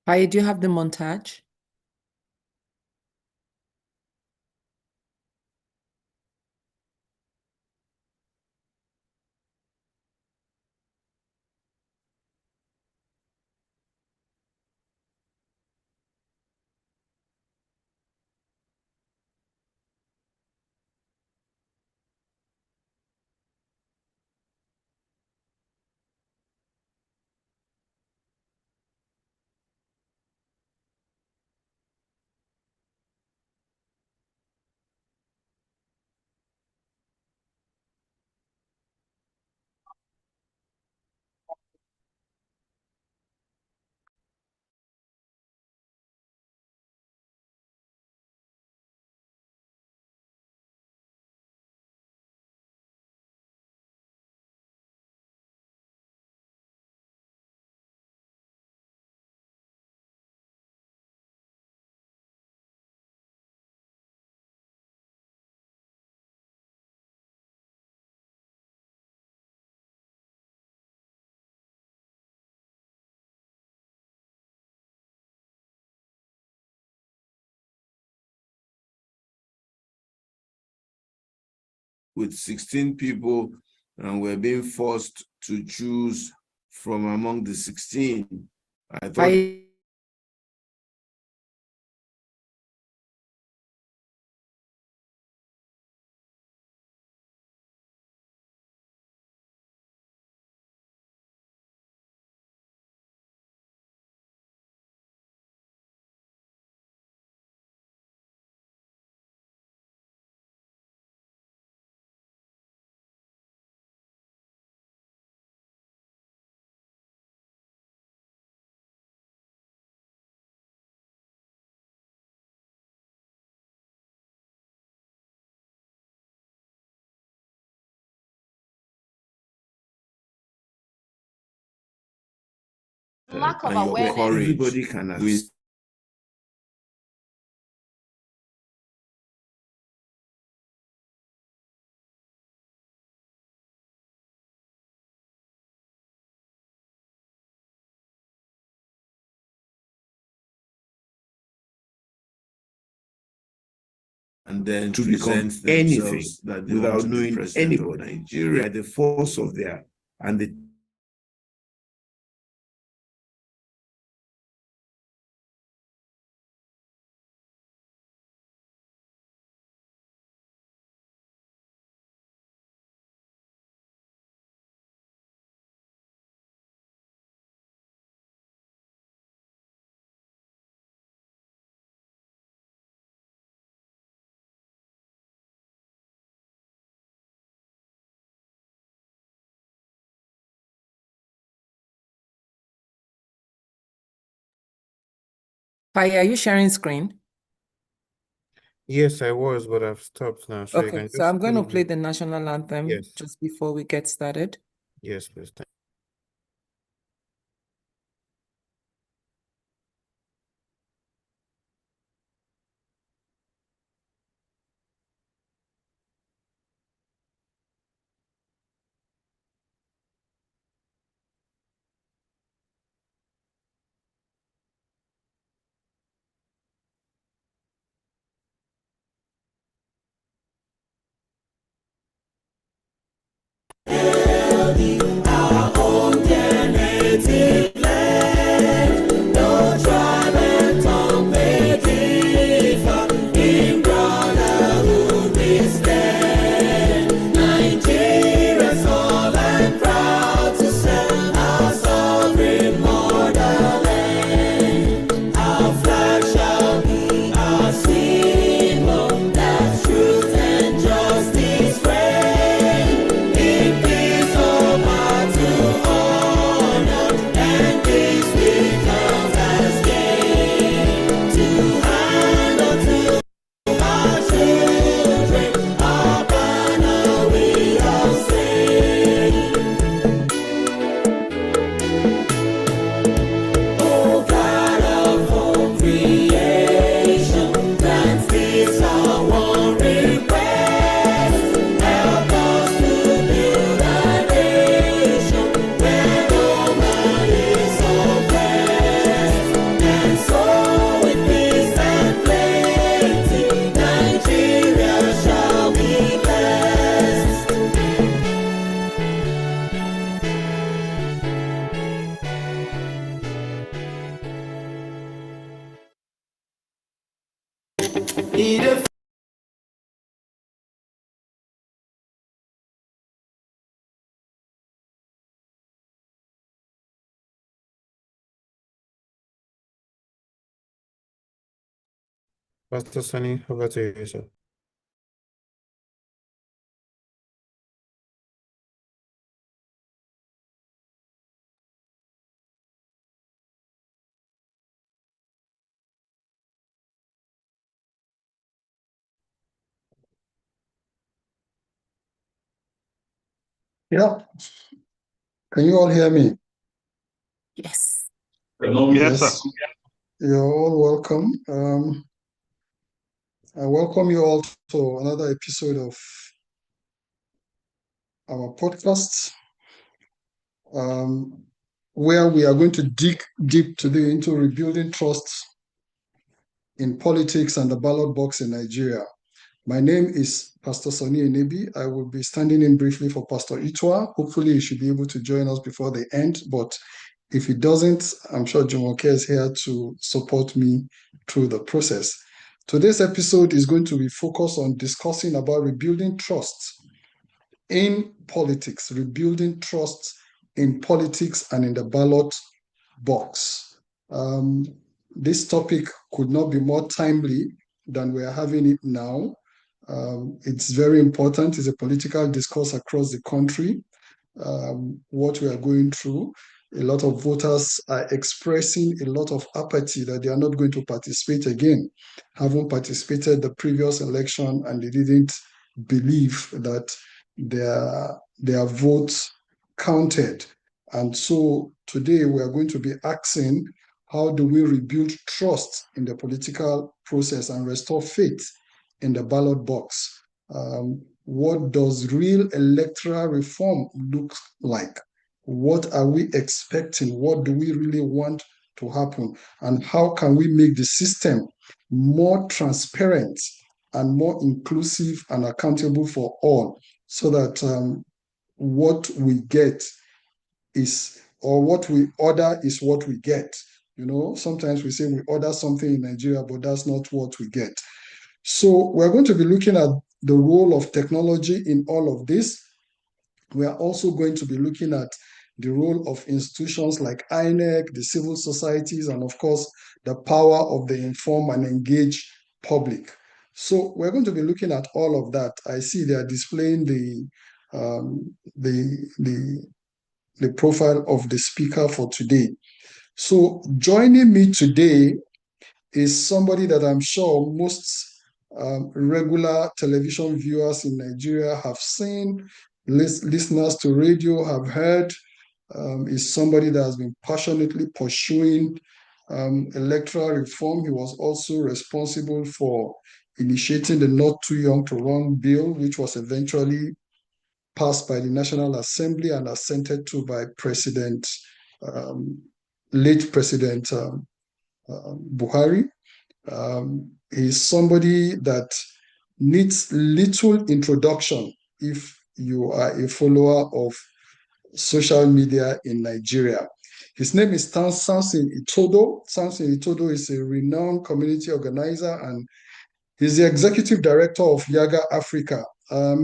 Do you have the montage? With 16 people, and we're being forced to choose from among the 16. I thought lack of awareness. Everybody can have. And then to become anything without knowing anybody. Nigeria, the force of their and the Are you sharing screen? Yes, I was, but I've stopped now. So you Okay, can so just I'm going to play play the national anthem Yes. just before we get started. Yes, please. Truth and justice reign in peace, oh my. Pastor Sunny, over to you, sir. Yeah. Can you all hear me? Yes. Yes, sir. You're all welcome. I welcome you all to another episode of our podcast, where we are going to dig deep today into rebuilding trust in politics and the ballot box in Nigeria. My name is Pastor Sonny Enebi. I will be standing in briefly for Pastor Itodo. Hopefully, he should be able to join us before the end, but if he doesn't, I'm sure Jumoke is here to support me through the process. Today's episode is going to be focused on discussing about rebuilding trust in politics, rebuilding trust in politics and in the ballot box. This topic could not be more timely than we are having it now. It's very important. It's a political discourse across the country. What we are going through, a lot of voters are expressing a lot of apathy that they are not going to participate again. Haven't participated the previous election and they didn't believe that their votes counted. And so today we are going to be asking, how do we rebuild trust in the political process and restore faith in the ballot box? What does real electoral reform look like? What are we expecting? What do we really want to happen? And how can we make the system more transparent and more inclusive and accountable for all, so that what we get is, or what we order is what we get. You know, sometimes we say we order something in Nigeria, but that's not what we get. So we're going to be looking at the role of technology in all of this. We are also going to be looking at the role of institutions like INEC, the civil societies, and of course, the power of the informed and engaged public. So we're going to be looking at all of that. I see they are displaying the profile of the speaker for today. So joining me today is somebody that I'm sure most regular television viewers in Nigeria have seen, listeners to radio have heard. Is somebody that has been passionately pursuing electoral reform. He was also responsible for initiating the Not Too Young to Run bill, which was eventually passed by the National Assembly and assented to by late President Buhari. Is somebody that needs little introduction if you are a follower of social media in Nigeria. His name is Samson Itodo. Samson Itodo is a renowned community organizer and he's the executive director of Yaga Africa.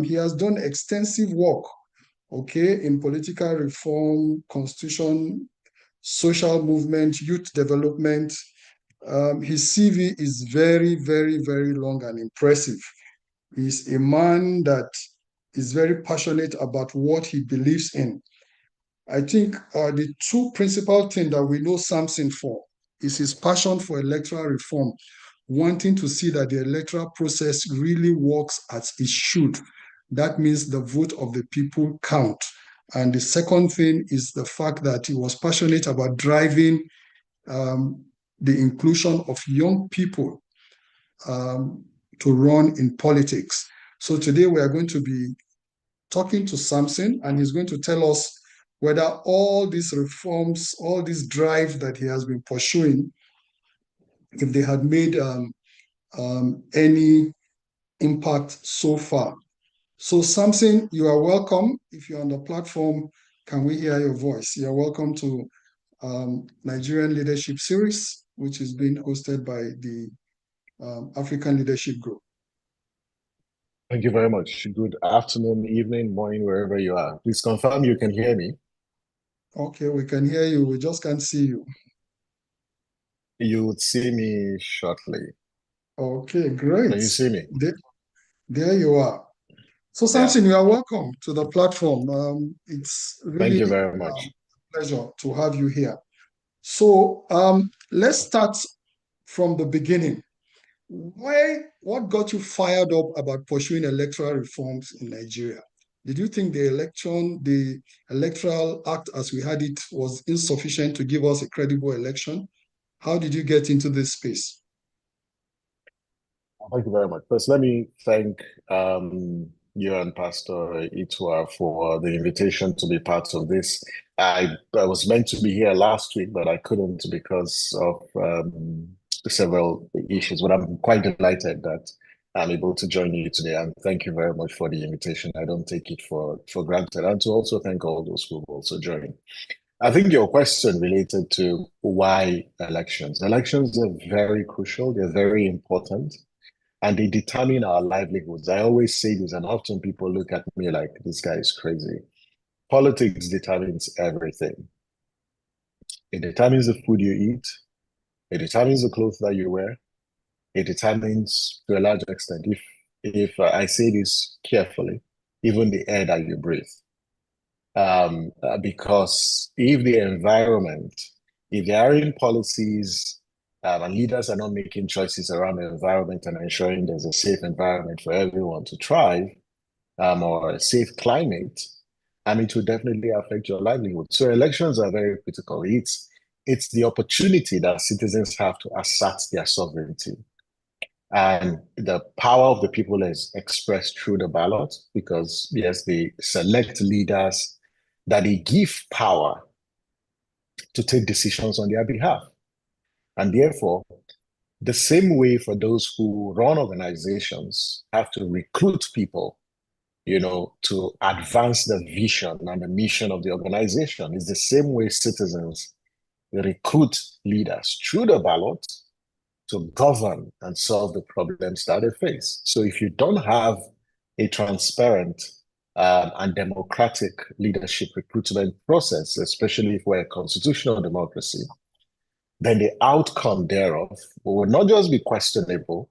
He has done extensive work, in political reform, constitution, social movement, youth development. His CV is very, very, very long and impressive. He's a man that is very passionate about what he believes in. I think the two principal things that we know Samson for is his passion for electoral reform, wanting to see that the electoral process really works as it should. That means the vote of the people count. And the second thing is the fact that he was passionate about driving the inclusion of young people to run in politics. So today we are going to be talking to Samson, and he's going to tell us whether all these reforms, all this drive that he has been pursuing, if they had made any impact so far. So Samson, you are welcome. If you're on the platform, can we hear your voice? You're welcome to Nigerian Leadership Series, which is being hosted by the African Leadership Group. Thank you very much. Good afternoon, evening, morning, wherever you are. Please confirm you can hear me. Okay, we can hear you. We just can't see you. You would see me shortly. Okay, great. Can you see me? There you are. So, Samson, you are welcome to the platform. It's Thank really you very much. a pleasure to have you here. So, let's start from the beginning. What got you fired up about pursuing electoral reforms in Nigeria? Did you think the electoral act as we had it was insufficient to give us a credible election? How did you get into this space? Thank you very much. First, let me thank you and Pastor Itua for the invitation to be part of this. I was meant to be here last week, but I couldn't because of several issues. But I'm quite delighted that I'm able to join you today. And thank you very much for the invitation. I don't take it for granted. And to also thank all those who also joined. I think your question related to why elections. Elections are very crucial. They're very important and they determine our livelihoods. I always say this, and often people look at me like this guy is crazy. Politics determines everything. It determines the food you eat. It determines the clothes that you wear. It determines, to a large extent, if I say this carefully, even the air that you breathe. Because if the environment, if there aren't policies and leaders are not making choices around the environment and ensuring there's a safe environment for everyone to thrive, or a safe climate, it will definitely affect your livelihood. So elections are very critical. It's the opportunity that citizens have to assert their sovereignty. And the power of the people is expressed through the ballot because, yes, they select leaders that they give power to take decisions on their behalf. And therefore, the same way for those who run organizations have to recruit people, to advance the vision and the mission of the organization, is the same way citizens recruit leaders through the ballot to govern and solve the problems that they face. So if you don't have a transparent and democratic leadership recruitment process, especially if we're a constitutional democracy, then the outcome thereof will not just be questionable,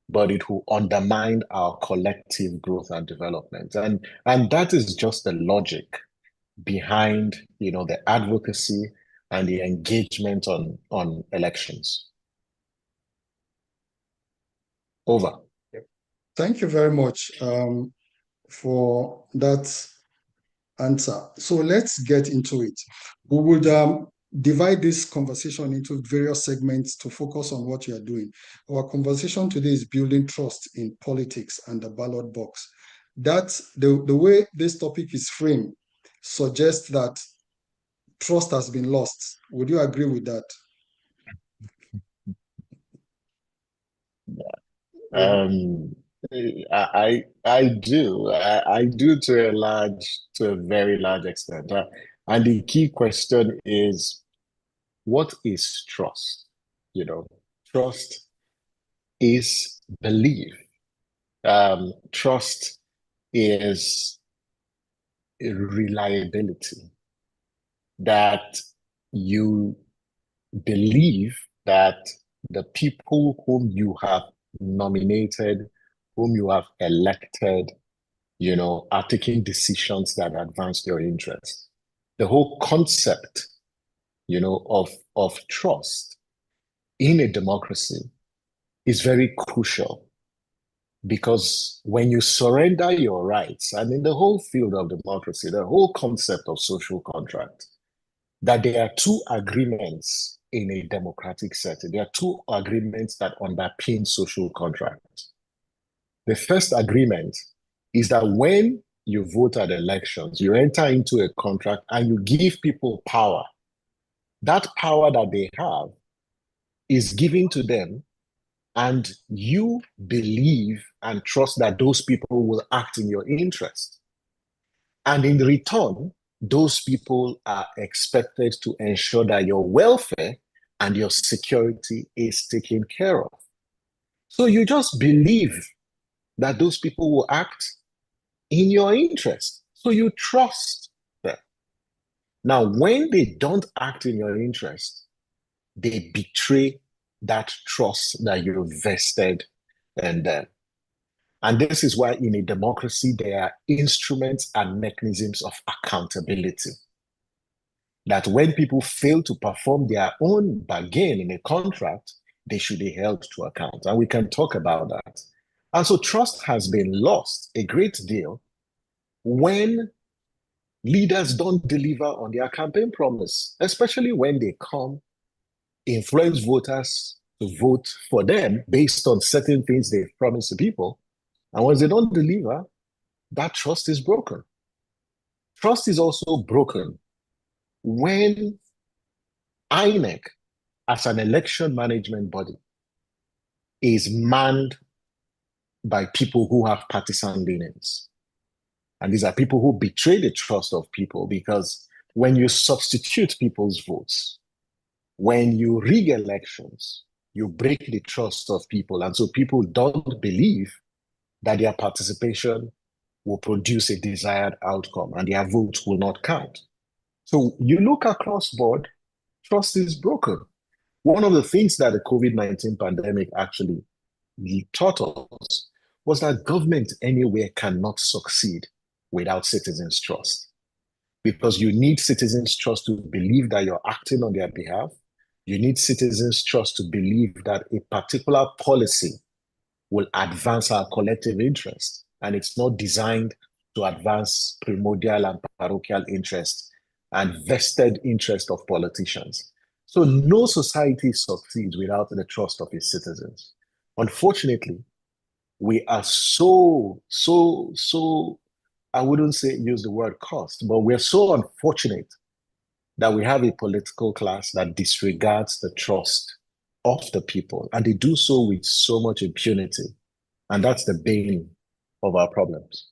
but it will undermine our collective growth and development. And that is just the logic behind, the advocacy and the engagement on elections. Over. Thank you very much for that answer. So let's get into it. We would divide this conversation into various segments to focus on what you are doing. Our conversation today is building trust in politics and the ballot box. That's the way this topic is framed suggests that trust has been lost. Would you agree with that? I do. I do to a very large extent. And the key question is, what is trust? Trust is belief. Trust is reliability. That you believe that the people whom you have nominated, whom you have elected, are taking decisions that advance your interests. The whole concept, of trust in a democracy is very crucial because when you surrender your rights, and in the whole field of democracy, the whole concept of social contract, that there are two agreements in a democratic setting. There are two agreements that underpin social contracts. The first agreement is that when you vote at elections, you enter into a contract and you give people power. That power that they have is given to them, and you believe and trust that those people will act in your interest. And in return, those people are expected to ensure that your welfare and your security is taken care of. So you just believe that those people will act in your interest. So you trust them. Now, when they don't act in your interest, they betray that trust that you vested in them. And this is why in a democracy, there are instruments and mechanisms of accountability. That when people fail to perform their own bargain in a contract, they should be held to account. And we can talk about that. And so trust has been lost a great deal when leaders don't deliver on their campaign promise, especially when they come, influence voters to vote for them based on certain things they've promised to people. And once they don't deliver, that trust is broken. Trust is also broken when INEC, as an election management body, is manned by people who have partisan leanings. And these are people who betray the trust of people, because when you substitute people's votes, when you rig elections, you break the trust of people. And so people don't believe that their participation will produce a desired outcome and their votes will not count. So you look across board, trust is broken. One of the things that the COVID-19 pandemic actually taught us was that government anywhere cannot succeed without citizens' trust. Because you need citizens' trust to believe that you're acting on their behalf. You need citizens' trust to believe that a particular policy will advance our collective interest, and it's not designed to advance primordial and parochial interest and vested interest of politicians. So no society succeeds without the trust of its citizens. Unfortunately, we are so, I wouldn't say use the word cost, but we're so unfortunate that we have a political class that disregards the trust of the people, and they do so with so much impunity. And that's the bane of our problems.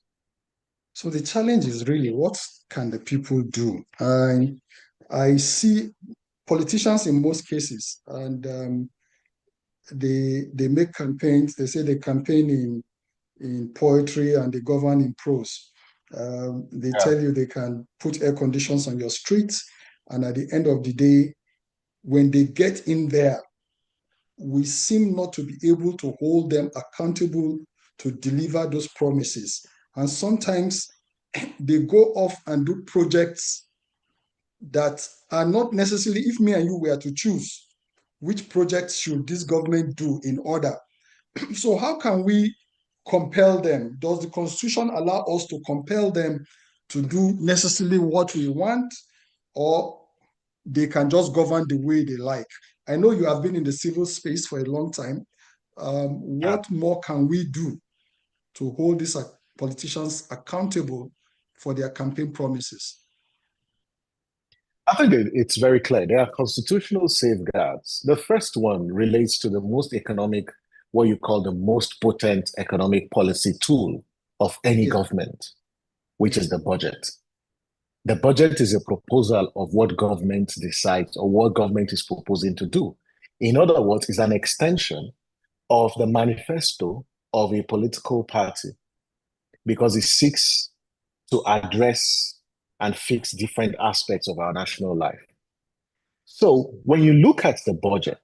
So the challenge is really, what can the people do? I see politicians in most cases, and they make campaigns. They say they campaign in poetry and they govern in prose. They tell you they can put air conditions on your streets, and at the end of the day, when they get in there, we seem not to be able to hold them accountable to deliver those promises. And sometimes they go off and do projects that are not necessarily, if me and you were to choose, which projects should this government do in order? So how can we compel them? Does the Constitution allow us to compel them to do necessarily what we want, or they can just govern the way they like? I know you have been in the civil space for a long time. What more can we do to hold these politicians accountable for their campaign promises? I think it's very clear. There are constitutional safeguards. The first one relates to the most economic, what you call the most potent economic policy tool of any government, which is the budget. The budget is a proposal of what government decides or what government is proposing to do. In other words, it's an extension of the manifesto of a political party, because it seeks to address and fix different aspects of our national life. So when you look at the budget,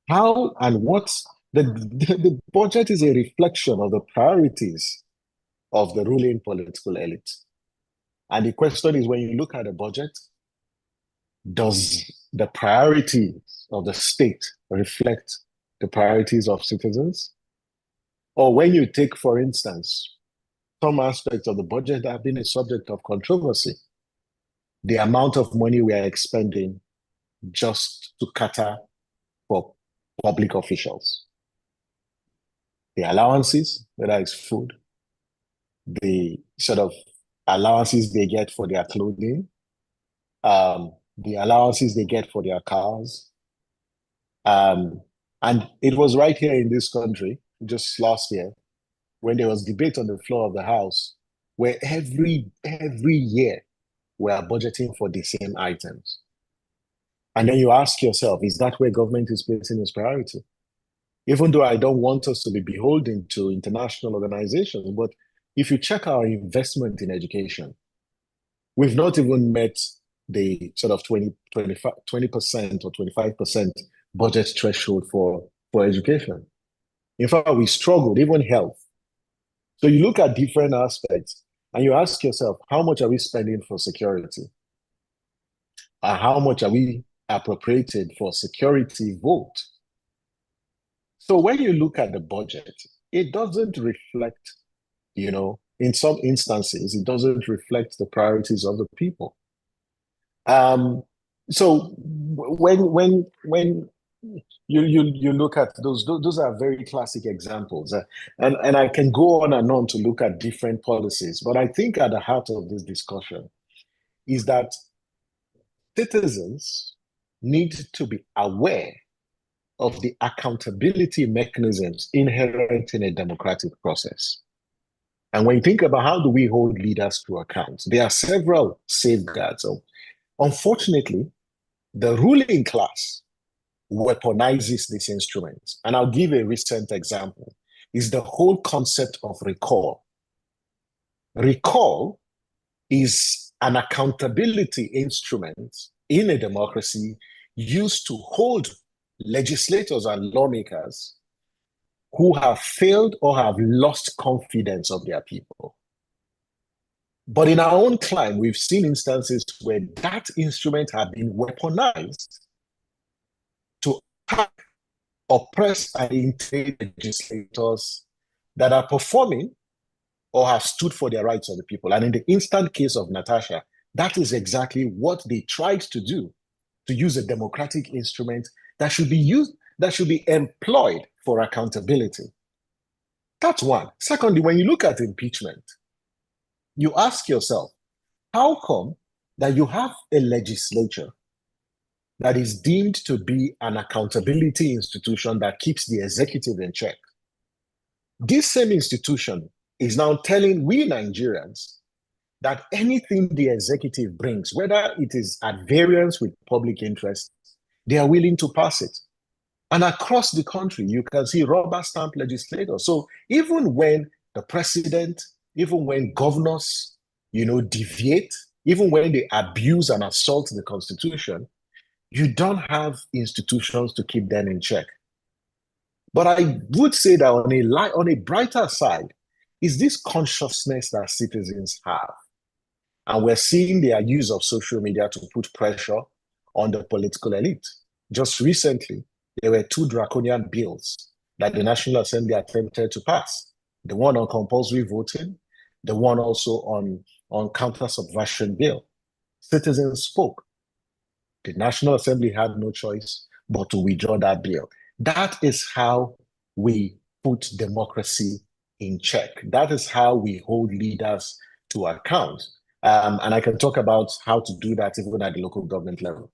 how and what the budget is a reflection of the priorities of the ruling political elite. And the question is, when you look at the budget, does the priorities of the state reflect the priorities of citizens? Or when you take, for instance, some aspects of the budget that have been a subject of controversy, the amount of money we are expending just to cater for public officials, the allowances, whether it's food, the sort of allowances they get for their clothing, the allowances they get for their cars. And it was right here in this country, just last year, when there was debate on the floor of the House, where every year we are budgeting for the same items. And then you ask yourself, is that where government is placing its priority? Even though I don't want us to be beholden to international organizations, but if you check our investment in education, we've not even met the sort of 20% or 25% budget threshold for education. In fact, we struggled, even health. So you look at different aspects and you ask yourself, how much are we spending for security? How much are we appropriated for security vote? So when you look at the budget, it doesn't reflect, in some instances, it doesn't reflect the priorities of the people. So when you look at those are very classic examples, and I can go on and on to look at different policies, but I think at the heart of this discussion is that citizens need to be aware of the accountability mechanisms inherent in a democratic process. And when you think about how do we hold leaders to account, there are several safeguards. So, unfortunately, the ruling class weaponizes these instruments. And I'll give a recent example, is the whole concept of recall. Recall is an accountability instrument in a democracy used to hold legislators and lawmakers who have failed or have lost confidence of their people. But in our own climate, we've seen instances where that instrument has been weaponized to attack, oppress, and intimidate legislators that are performing or have stood for their rights of the people. And in the instant case of Natasha, that is exactly what they tried to do, to use a democratic instrument that should be employed for accountability. That's one. Secondly, when you look at impeachment, you ask yourself, how come that you have a legislature that is deemed to be an accountability institution that keeps the executive in check? This same institution is now telling we Nigerians that anything the executive brings, whether it is at variance with public interest, they are willing to pass it. And across the country, you can see rubber stamp legislators. So even when the president, even when governors, deviate, even when they abuse and assault the Constitution, you don't have institutions to keep them in check. But I would say that on a brighter side is this consciousness that citizens have. And we're seeing their use of social media to put pressure on the political elite. Just recently, there were 2 draconian bills that the National Assembly attempted to pass. The one on compulsory voting, the one also on counter-subversion bill. Citizens spoke. The National Assembly had no choice but to withdraw that bill. That is how we put democracy in check. That is how we hold leaders to account. And I can talk about how to do that even at the local government level.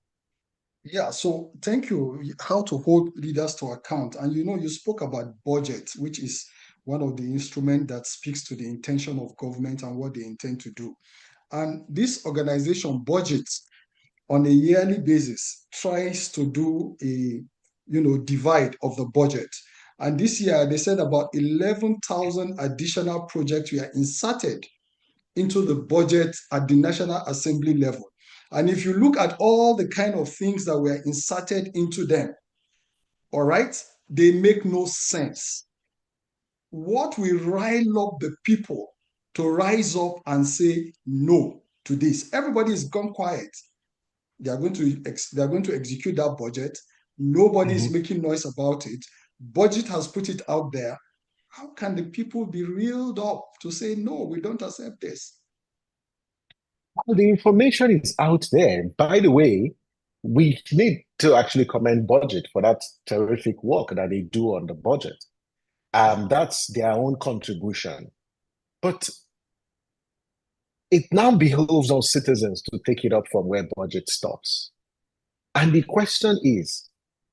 Yeah, so thank you. How to hold leaders to account. And you spoke about budget, which is one of the instruments that speaks to the intention of government and what they intend to do. And this organization budgets on a yearly basis, tries to do a divide of the budget. And this year they said about 11,000 additional projects were inserted into the budget at the National Assembly level. And if you look at all the kind of things that were inserted into them, all right, they make no sense. What will rile up the people to rise up and say no to this? Everybody is gone quiet. They are going to execute that budget. Nobody is making noise about it. Budget has put it out there. How can the people be reeled up to say no, we don't accept this? Well, the information is out there. By the way, we need to actually commend Budget for that terrific work that they do on the budget. That's their own contribution. But it now behoves on citizens to take it up from where Budget stops. And the question is,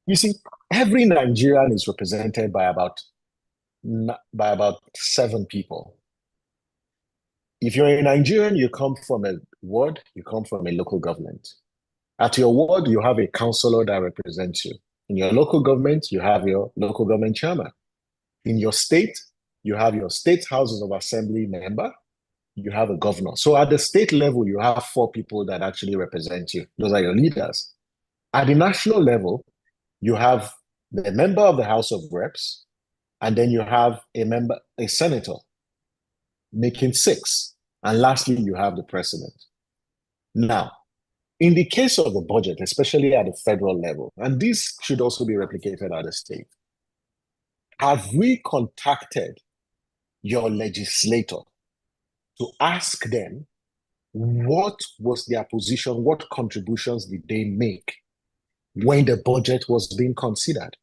you see, every Nigerian is represented by about 7 people. If you're a Nigerian, you come from a ward, you come from a local government. At your ward, you have a councillor that represents you. In your local government, you have your local government chairman. In your state, you have your state houses of assembly member, you have a governor. So at the state level, you have 4 people that actually represent you. Those are your leaders. At the national level, you have the member of the House of Reps, and then you have a senator, making 6. And lastly, you have the president. Now, in the case of the budget, especially at the federal level, and this should also be replicated at the state, have we contacted your legislator to ask them what was their position, what contributions did they make when the budget was being considered?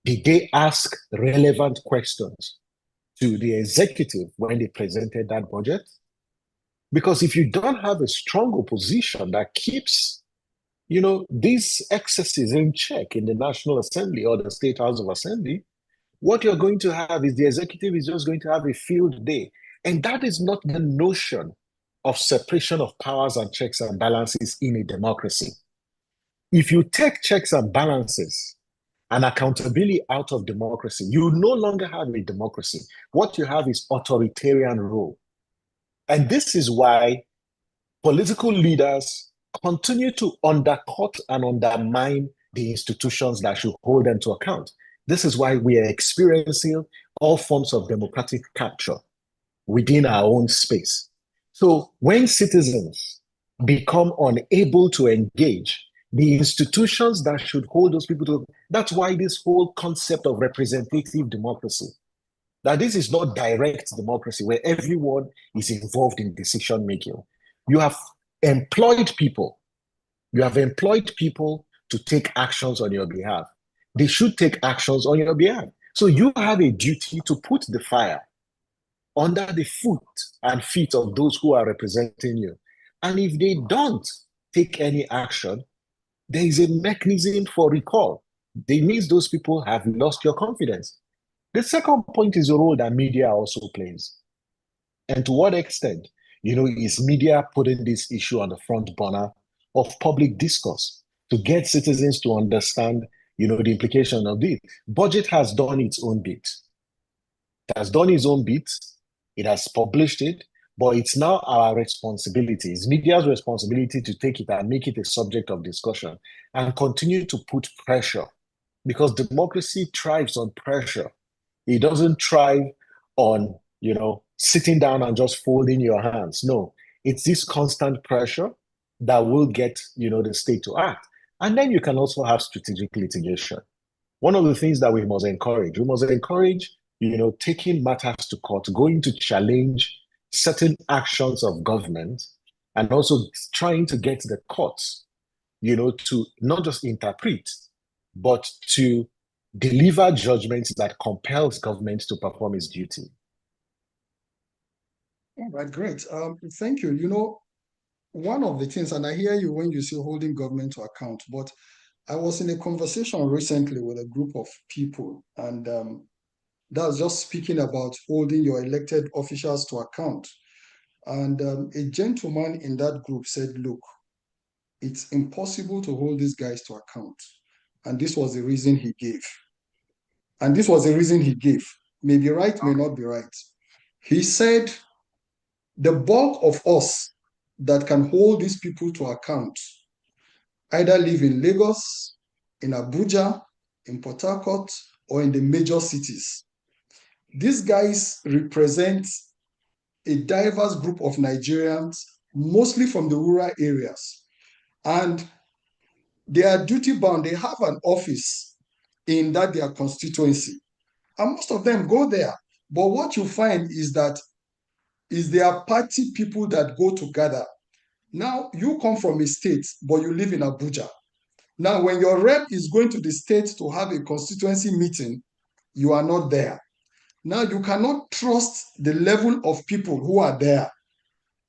Did they ask relevant questions to the executive when they presented that budget? Because if you don't have a strong opposition that keeps, these excesses in check in the National Assembly or the State House of Assembly, what you're going to have is the executive is just going to have a field day. And that is not the notion of separation of powers and checks and balances in a democracy. If you take checks and balances and accountability out of democracy, you no longer have a democracy. What you have is authoritarian rule. And this is why political leaders continue to undercut and undermine the institutions that should hold them to account. This is why we are experiencing all forms of democratic capture within our own space. So when citizens become unable to engage, the institutions that should hold those people to, that's why this whole concept of representative democracy, that this is not direct democracy where everyone is involved in decision making. You have employed people to take actions on your behalf. They should take actions on your behalf. So you have a duty to put the fire under the foot and feet of those who are representing you. And if they don't take any action, there is a mechanism for recall. It means those people have lost your confidence. The second point is the role that media also plays. And to what extent, is media putting this issue on the front burner of public discourse to get citizens to understand, the implication of this? Budget has done its own bit. It has done its own bit. It has published it, but it's now our responsibility, it's media's responsibility to take it and make it a subject of discussion and continue to put pressure, because democracy thrives on pressure. It doesn't thrive on, sitting down and just folding your hands. No, it's this constant pressure that will get, the state to act. And then you can also have strategic litigation. One of the things that we must encourage, taking matters to court, going to challenge certain actions of government, and also trying to get the courts, to not just interpret, but to deliver judgments that compels government to perform its duty. All right, great. Thank you. One of the things, and I hear you when you say holding government to account, but I was in a conversation recently with a group of people, and that was just speaking about holding your elected officials to account. And a gentleman in that group said, look, it's impossible to hold these guys to account. And this was the reason he gave. May be right, may not be right. He said, the bulk of us that can hold these people to account either live in Lagos, in Abuja, in Port Harcourt, or in the major cities. These guys represent a diverse group of Nigerians, mostly from the rural areas. And they are duty bound. They have an office in their constituency. And most of them go there. But what you find is that there are party people that go together. Now, you come from a state, but you live in Abuja. Now, when your rep is going to the state to have a constituency meeting, you are not there. Now, you cannot trust the level of people who are there.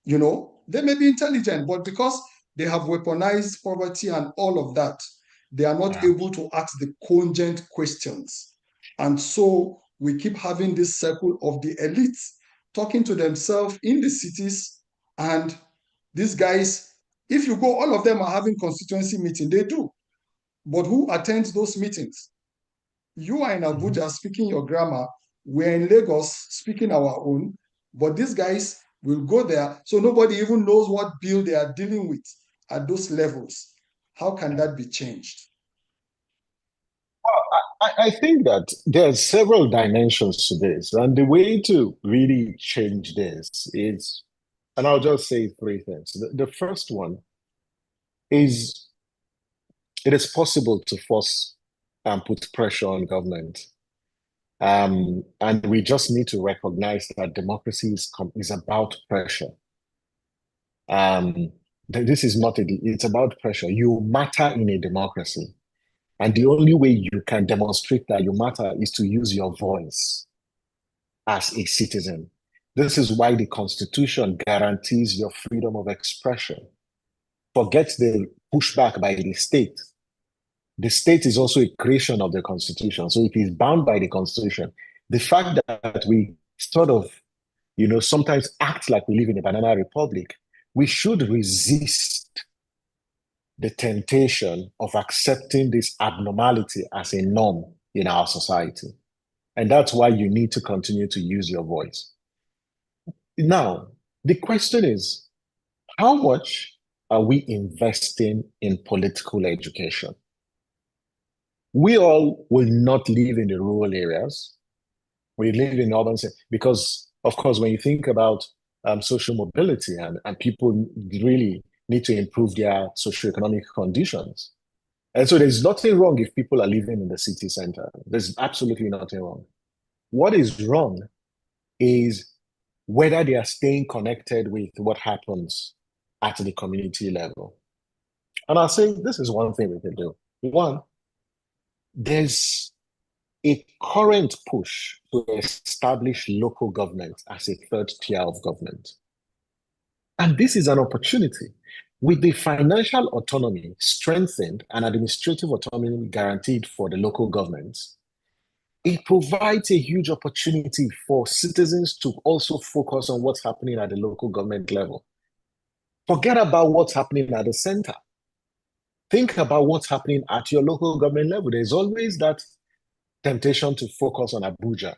They may be intelligent, but because they have weaponized poverty and all of that, they are not able to ask the cogent questions. And so we keep having this circle of the elites talking to themselves in the cities. And these guys, if you go, all of them are having constituency meeting. They do. But who attends those meetings? You are in Abuja speaking your grammar. We're in Lagos speaking our own. But these guys will go there, so nobody even knows what bill they are dealing with at those levels. How can that be changed? I think that there are several dimensions to this, and the way to really change this is, and I'll just say three things. The first one is it is possible to force and put pressure on government. And we just need to recognize that democracy is about pressure. This is not it's about pressure. You matter in a democracy. And the only way you can demonstrate that you matter is to use your voice as a citizen. This is why the Constitution guarantees your freedom of expression. Forget the pushback by the state. The state is also a creation of the Constitution. So it is bound by the Constitution. The fact that we sort of, sometimes act like we live in a banana republic, we should resist the temptation of accepting this abnormality as a norm in our society. And that's why you need to continue to use your voice. Now, the question is, how much are we investing in political education? We all will not live in the rural areas. We live in urban centers because, of course, when you think about social mobility and people really need to improve their socioeconomic conditions. And so there's nothing wrong if people are living in the city center. There's absolutely nothing wrong. What is wrong is whether they are staying connected with what happens at the community level. And I'll say this is one thing we can do. One, there's a current push to establish local government as a third tier of government. And this is an opportunity. With the financial autonomy strengthened and administrative autonomy guaranteed for the local governments, it provides a huge opportunity for citizens to also focus on what's happening at the local government level. Forget about what's happening at the center. Think about what's happening at your local government level. There's always that temptation to focus on Abuja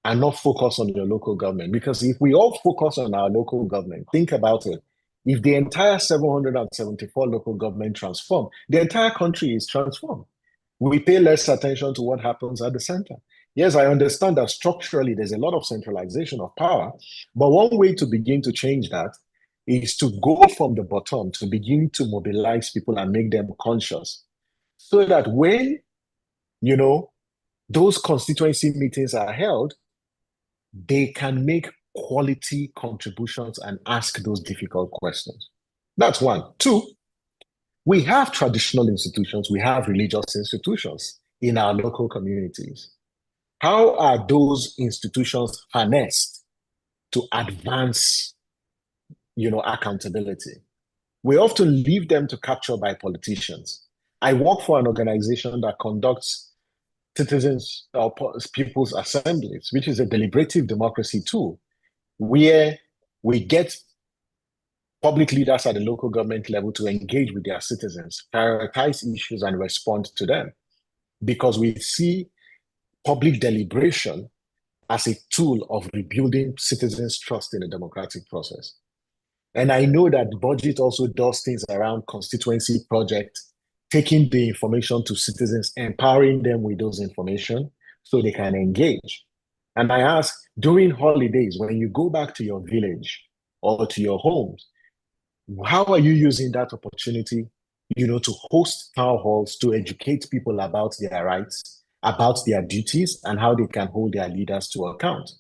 and not focus on your local government. Because if we all focus on our local government, think about it. If the entire 774 local government transform, the entire country is transformed. We pay less attention to what happens at the center. Yes, I understand that structurally there's a lot of centralization of power, but one way to begin to change that is to go from the bottom, to begin to mobilize people and make them conscious. So that when, those constituency meetings are held, they can make quality contributions and ask those difficult questions. That's one. Two, we have traditional institutions, we have religious institutions in our local communities. How are those institutions harnessed to advance, accountability? We often leave them to capture by politicians. I work for an organization that conducts citizens or people's assemblies, which is a deliberative democracy tool, where we get public leaders at the local government level to engage with their citizens, prioritize issues and respond to them. Because we see public deliberation as a tool of rebuilding citizens' trust in the democratic process. And I know that the budget also does things around constituency projects, taking the information to citizens, empowering them with those information so they can engage. And I ask, during holidays, when you go back to your village or to your homes, how are you using that opportunity, to host town halls, to educate people about their rights, about their duties, and how they can hold their leaders to account?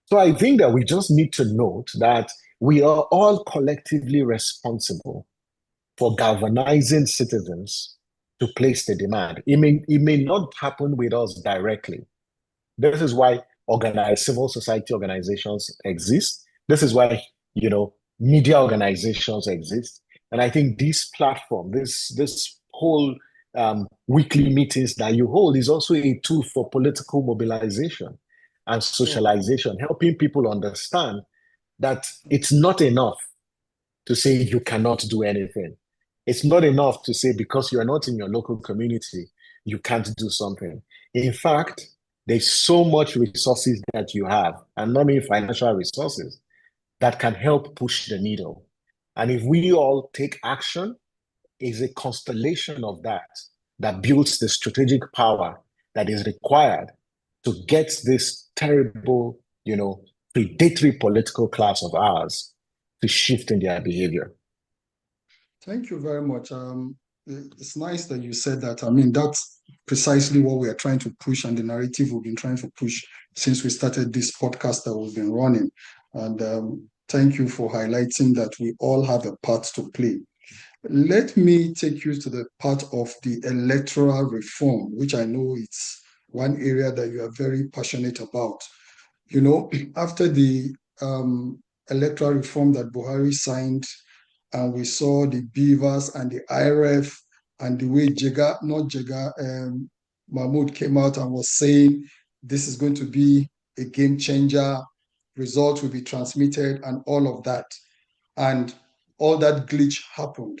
So I think that we just need to note that we are all collectively responsible for galvanizing citizens to place the demand. It may not happen with us directly. This is why organized civil society organizations exist. This is why, media organizations exist. And I think this platform, this whole weekly meetings that you hold is also a tool for political mobilization and socialization, helping people understand that it's not enough to say you cannot do anything. It's not enough to say because you're not in your local community, you can't do something. In fact, there's so much resources that you have, and not only financial resources, that can help push the needle. And if we all take action, it's a constellation of that that builds the strategic power that is required to get this terrible, predatory political class of ours to shift in their behavior. Thank you very much. It's nice that you said that. I mean, that's precisely what we are trying to push, and the narrative we've been trying to push since we started this podcast that we've been running. And thank you for highlighting that we all have a part to play. Let me take you to the part of the electoral reform, which I know it's one area that you are very passionate about. After the electoral reform that Buhari signed, and we saw the beavers and the IRF and the way Mahmoud came out and was saying this is going to be a game changer, results will be transmitted and all of that. And all that glitch happened.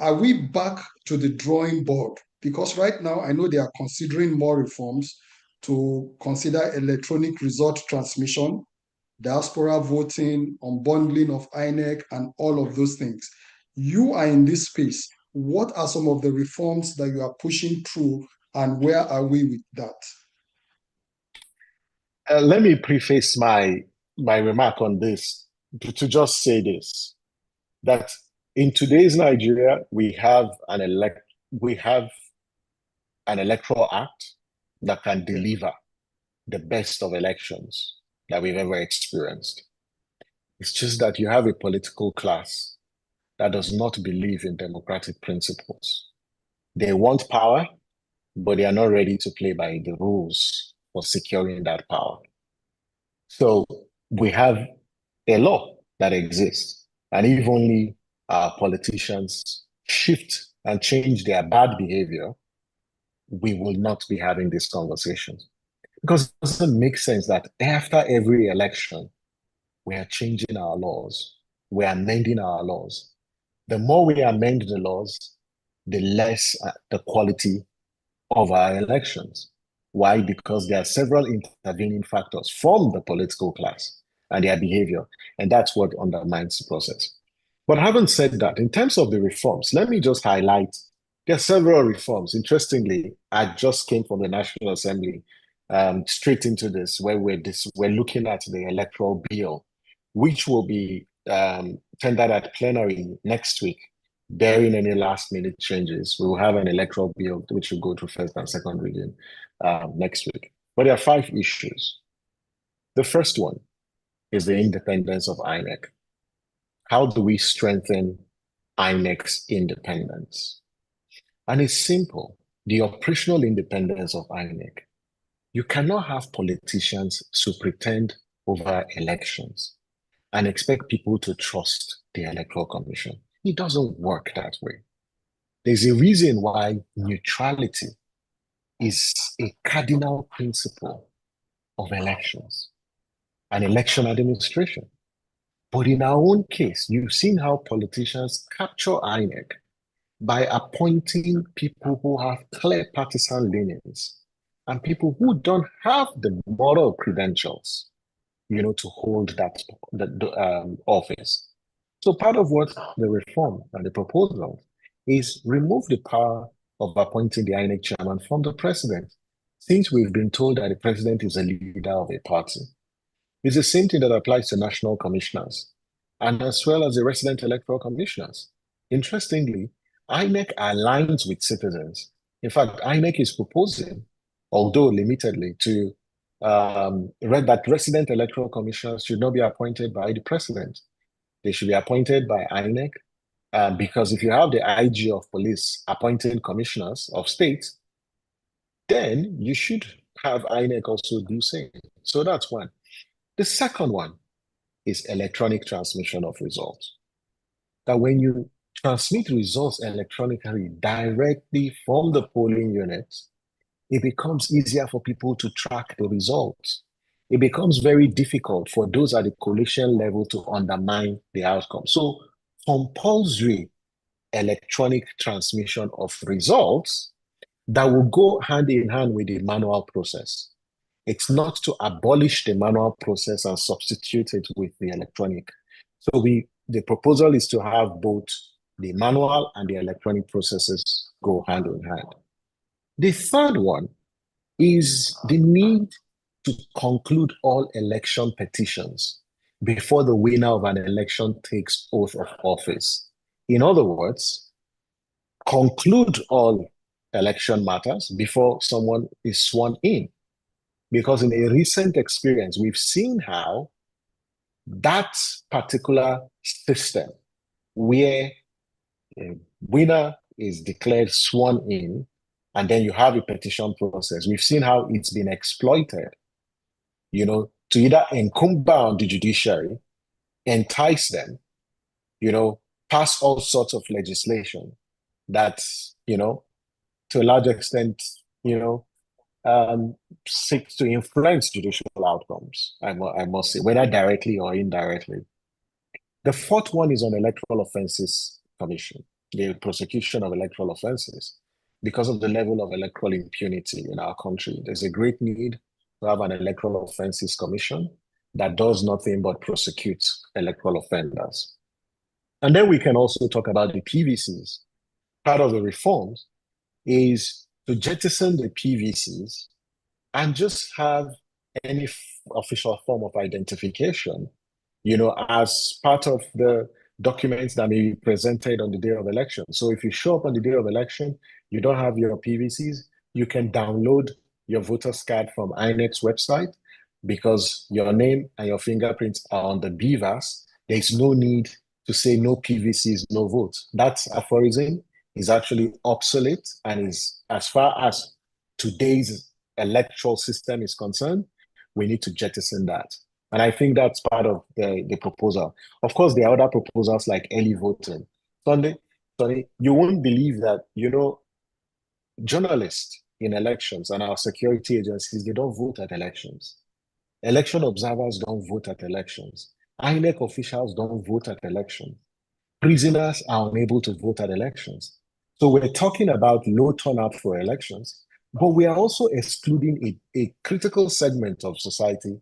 Are we back to the drawing board? Because right now, I know they are considering more reforms to consider electronic result transmission, diaspora voting, unbundling of INEC, and all of those things. You are in this space. What are some of the reforms that you are pushing through, and where are we with that? Let me preface my remark on this to just say this, that in today's Nigeria, we have an electoral act that can deliver the best of elections that we've ever experienced. It's just that you have a political class that does not believe in democratic principles. They want power, but they are not ready to play by the rules for securing that power. So we have a law that exists, and if only our politicians shift and change their bad behavior, we will not be having this conversation. Because it doesn't make sense that after every election, we are changing our laws, we are amending our laws. The more we amend the laws, the less the quality of our elections. Why? Because there are several intervening factors from the political class and their behavior, and that's what undermines the process. But having said that, in terms of the reforms, let me just highlight there are several reforms. Interestingly, I just came from the National Assembly straight into this, where we're looking at the electoral bill, which will be tendered at plenary next week. Bearing any last-minute changes, we will have an electoral bill which will go through first and second reading next week. But there are 5 issues. The first one is the independence of INEC. How do we strengthen INEC's independence? And it's simple. The operational independence of INEC. You cannot have politicians pretend over elections and expect people to trust the Electoral Commission. It doesn't work that way. There's a reason why neutrality is a cardinal principle of elections and election administration. But in our own case, you've seen how politicians capture INEC by appointing people who have clear partisan leanings and people who don't have the moral credentials, to hold that office. So part of what the reform and the proposal is remove the power of appointing the INEC chairman from the president, since we've been told that the president is a leader of a party. It's the same thing that applies to national commissioners and as well as the resident electoral commissioners. Interestingly, INEC aligns with citizens. In fact, INEC is proposing, although limitedly, to that resident electoral commissioners should not be appointed by the president. They should be appointed by INEC, because if you have the IG of police appointing commissioners of states, then you should have INEC also do same. So that's one. The second one is electronic transmission of results. That when you transmit results electronically directly from the polling units, it becomes easier for people to track the results. It becomes very difficult for those at the coalition level to undermine the outcome. So compulsory electronic transmission of results that will go hand in hand with the manual process. It's not to abolish the manual process and substitute it with the electronic. So the proposal is to have both The manual and the electronic processes go hand in hand. The third one is the need to conclude all election petitions before the winner of an election takes oath of office. In other words, conclude all election matters before someone is sworn in. Because in a recent experience, we've seen how that particular system where a winner is declared sworn in, and then you have a petition process. We've seen how it's been exploited, to either encumber on the judiciary, entice them, pass all sorts of legislation that, to a large extent, seeks to influence judicial outcomes, I must say, whether directly or indirectly. The fourth one is on Electoral Offences Commission, the prosecution of electoral offences. Because of the level of electoral impunity in our country, there's a great need to have an Electoral Offences Commission that does nothing but prosecute electoral offenders. And then we can also talk about the PVCs. Part of the reforms is to jettison the PVCs and just have any official form of identification, as part of the documents that may be presented on the day of election. So if you show up on the day of election, you don't have your PVCs, you can download your voter's card from INEC's website because your name and your fingerprints are on the BVAS. There's no need to say no PVCs, no vote. That aphorism is actually obsolete and is, as far as today's electoral system is concerned, we need to jettison that. And I think that's part of the proposal. Of course, there are other proposals like early voting. Sunday, you won't believe that, journalists in elections and our security agencies, they don't vote at elections. Election observers don't vote at elections. INEC officials don't vote at elections. Prisoners are unable to vote at elections. So we're talking about low turnout for elections, but we are also excluding a critical segment of society,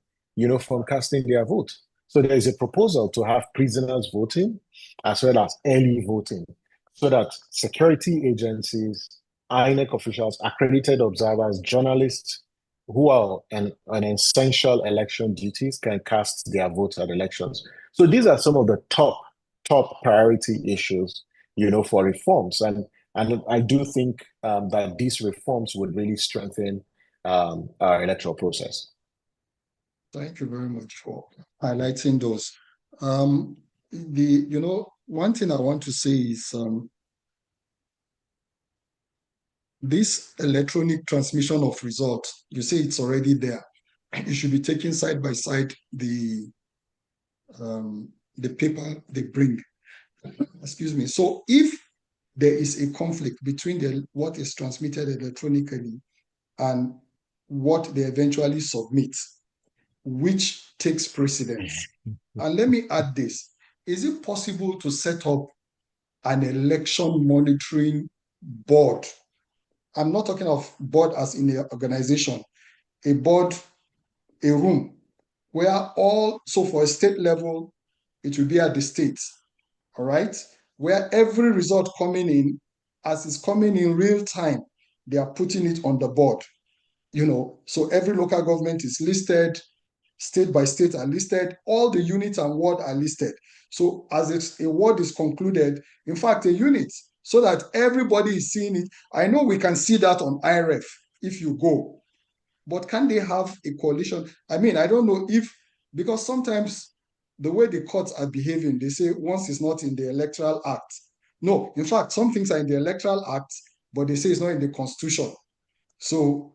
from casting their vote. So there is a proposal to have prisoners voting as well as early voting so that security agencies, INEC officials, accredited observers, journalists who are on essential election duties can cast their votes at elections. So these are some of the top priority issues, for reforms. And I do think that these reforms would really strengthen our electoral process. Thank you very much for highlighting those. One thing I want to say is this electronic transmission of results, you say it's already there. You should be taking side by side the paper they bring. Excuse me. So if there is a conflict between what is transmitted electronically and what they eventually submit, which takes precedence? And let me add this. Is it possible to set up an election monitoring board? I'm not talking of board as in an organization, a board, a room, where so for a state level, it will be at the states, all right? Where every result coming in, as it's coming in real time, they are putting it on the board, so every local government is listed, state by state are listed, all the units and ward are listed. So as a ward is concluded, in fact, a unit, so that everybody is seeing it. I know we can see that on IRF if you go, but can they have a coalition? I mean, I don't know because sometimes the way the courts are behaving, they say once it's not in the Electoral Act. No, in fact, some things are in the Electoral Act, but they say it's not in the Constitution. So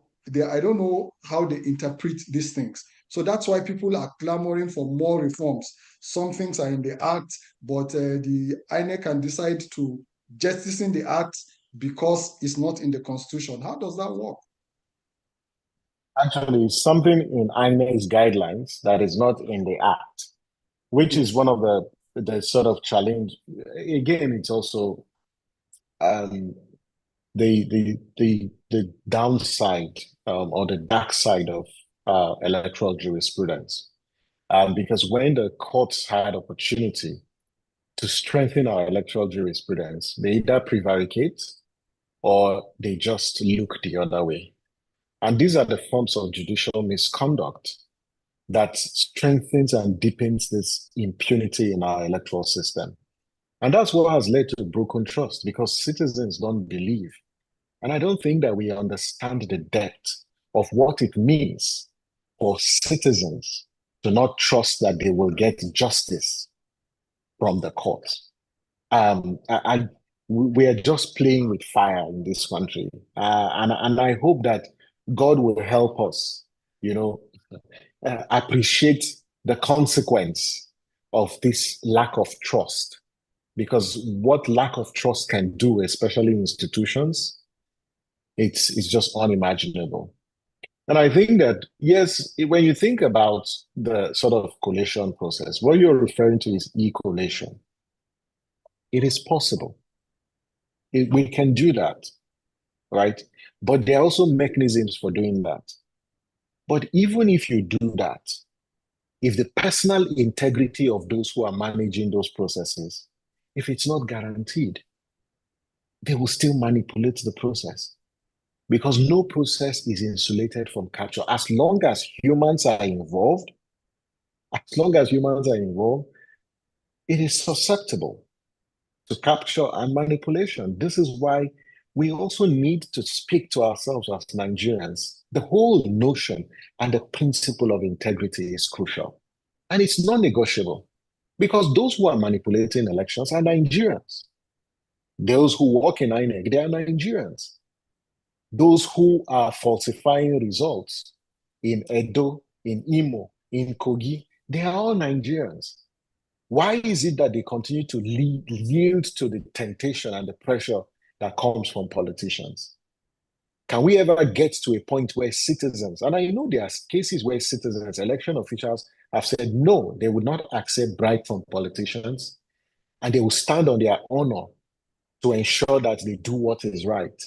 I don't know how they interpret these things. So that's why people are clamoring for more reforms. Some things are in the Act, but the INEC can decide to jettison the Act because it's not in the Constitution. How does that work? Actually, something in INEC's guidelines that is not in the Act, which is one of the sort of challenge. Again, it's also the downside or the dark side of electoral jurisprudence. Because when the courts had opportunity to strengthen our electoral jurisprudence, they either prevaricate or they just look the other way. And these are the forms of judicial misconduct that strengthens and deepens this impunity in our electoral system. And that's what has led to broken trust, because citizens don't believe. And I don't think that we understand the depth of what it means for citizens to not trust that they will get justice from the court. We are just playing with fire in this country. And I hope that God will help us, appreciate the consequence of this lack of trust. Because what lack of trust can do, especially in institutions, it's just unimaginable. And I think that, yes, when you think about the sort of collation process, what you're referring to is e-collation. It is possible. We can do that, right? But there are also mechanisms for doing that. But even if you do that, if the personal integrity of those who are managing those processes, if it's not guaranteed, they will still manipulate the process, because no process is insulated from capture. As long as humans are involved, it is susceptible to capture and manipulation. This is why we also need to speak to ourselves as Nigerians. The whole notion and the principle of integrity is crucial. And it's non-negotiable, because those who are manipulating elections are Nigerians. Those who work in INEC, they are Nigerians. Those who are falsifying results in Edo, in Imo, in Kogi, they are all Nigerians. Why is it that they continue to yield to the temptation and the pressure that comes from politicians? Can we ever get to a point where citizens, and I know there are cases where citizens, election officials have said no, they would not accept bribe from politicians, and they will stand on their honor to ensure that they do what is right.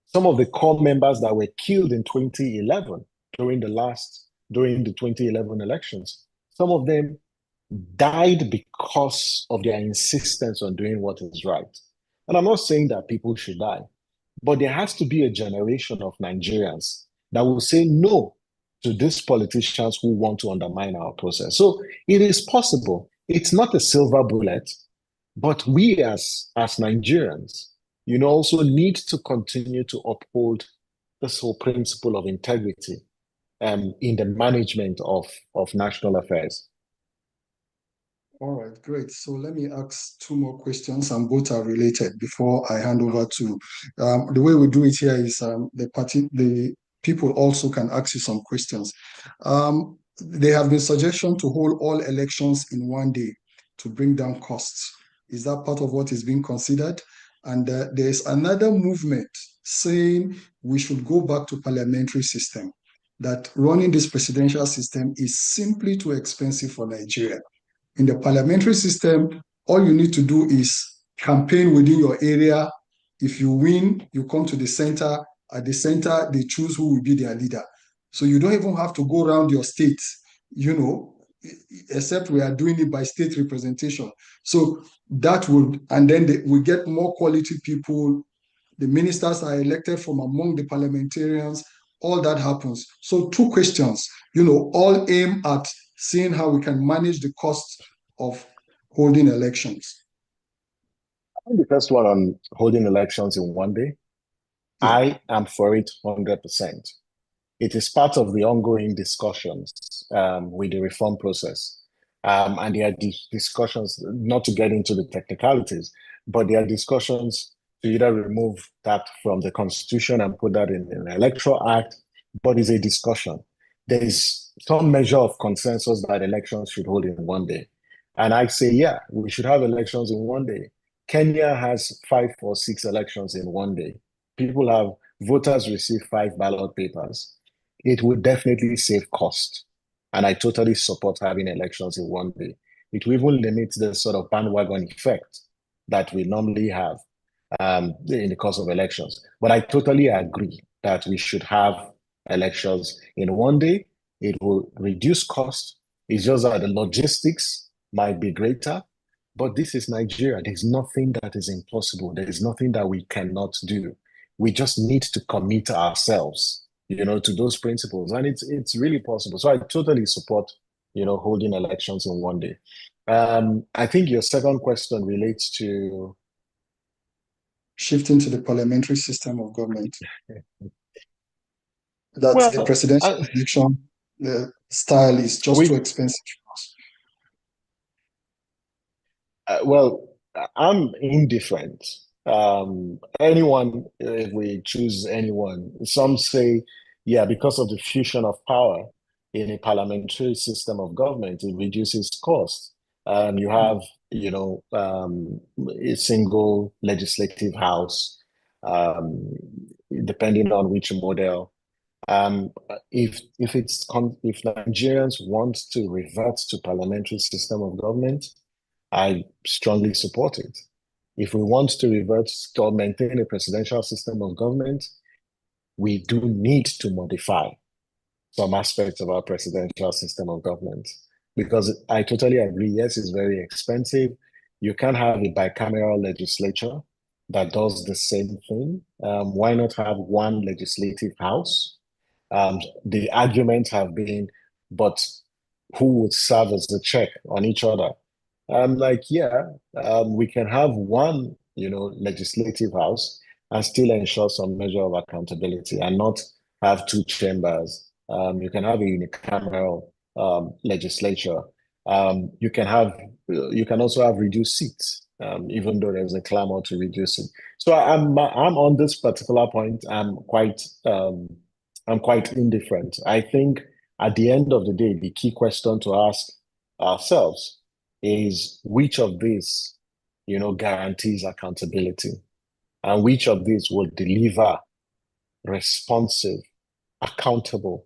Some of the core members that were killed in 2011 during the 2011 elections, some of them died because of their insistence on doing what is right. And I'm not saying that people should die, but there has to be a generation of Nigerians that will say no to these politicians who want to undermine our process. So it is possible. It's not a silver bullet, but we as Nigerians, also need to continue to uphold this whole principle of integrity in the management of national affairs. All right, great. So let me ask two more questions, and both are related before I hand over to the way we do it here is the people also can ask you some questions. There have been suggestions to hold all elections in one day to bring down costs. Is that part of what is being considered? And there's another movement saying we should go back to parliamentary system, that running this presidential system is simply too expensive for Nigeria. In the parliamentary system, all you need to do is campaign within your area. If you win, you come to the center. At the center, they choose who will be their leader. So you don't even have to go around your state, except we are doing it by state representation. So that would, and then we get more quality people. The ministers are elected from among the parliamentarians. All that happens. So two questions, all aim at seeing how we can manage the cost of holding elections. I think the first one on holding elections in one day, yeah. I am for it 100%. It is part of the ongoing discussions with the reform process. And there are discussions, not to get into the technicalities, but there are discussions to either remove that from the Constitution and put that in an electoral act, but it's a discussion. There is some measure of consensus that elections should hold in one day. And I say, yeah, we should have elections in one day. Kenya has 5 or 6 elections in one day. Voters receive 5 ballot papers. It would definitely save cost. And I totally support having elections in one day. It will even limit the sort of bandwagon effect that we normally have in the course of elections. But I totally agree that we should have elections in one day. It will reduce cost. It's just that the logistics might be greater, But this is Nigeria. There's nothing that is impossible. There is nothing that we cannot do. We just need to commit ourselves, to those principles. And it's really possible. So I totally support, holding elections in one day. I think your second question relates to shifting to the parliamentary system of government. That the well, presidential election the style is just too expensive for us. Well, I'm indifferent. Anyone, if we choose anyone, some say, yeah, because of the fusion of power in a parliamentary system of government, it reduces cost. You have, a single legislative house, depending on which model. If Nigerians want to revert to parliamentary system of government, I strongly support it. If we want to revert or maintain a presidential system of government, we do need to modify some aspects of our presidential system of government. Because I totally agree, yes, it's very expensive. You can't have a bicameral legislature that does the same thing. Why not have one legislative house? The arguments have been, but who would serve as the check on each other? I'm like, yeah, we can have one, legislative house and still ensure some measure of accountability and not have two chambers. You can have a unicameral legislature. You can also have reduced seats, even though there's a clamor to reduce it. So I'm on this particular point. I'm quite indifferent. I think at the end of the day, the key question to ask ourselves is which of these, guarantees accountability, and which of these will deliver responsive, accountable,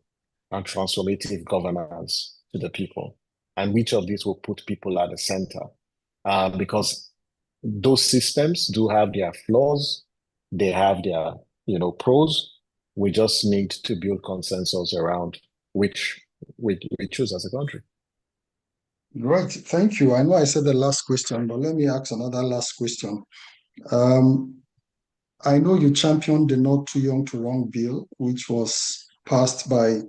and transformative governance to the people, and which of these will put people at the center. Because those systems do have their flaws, they have their, pros. We just need to build consensus around which we choose as a country. Right, thank you. I know I said the last question, but let me ask another last question. I know you championed the Not Too Young to Run bill, which was passed by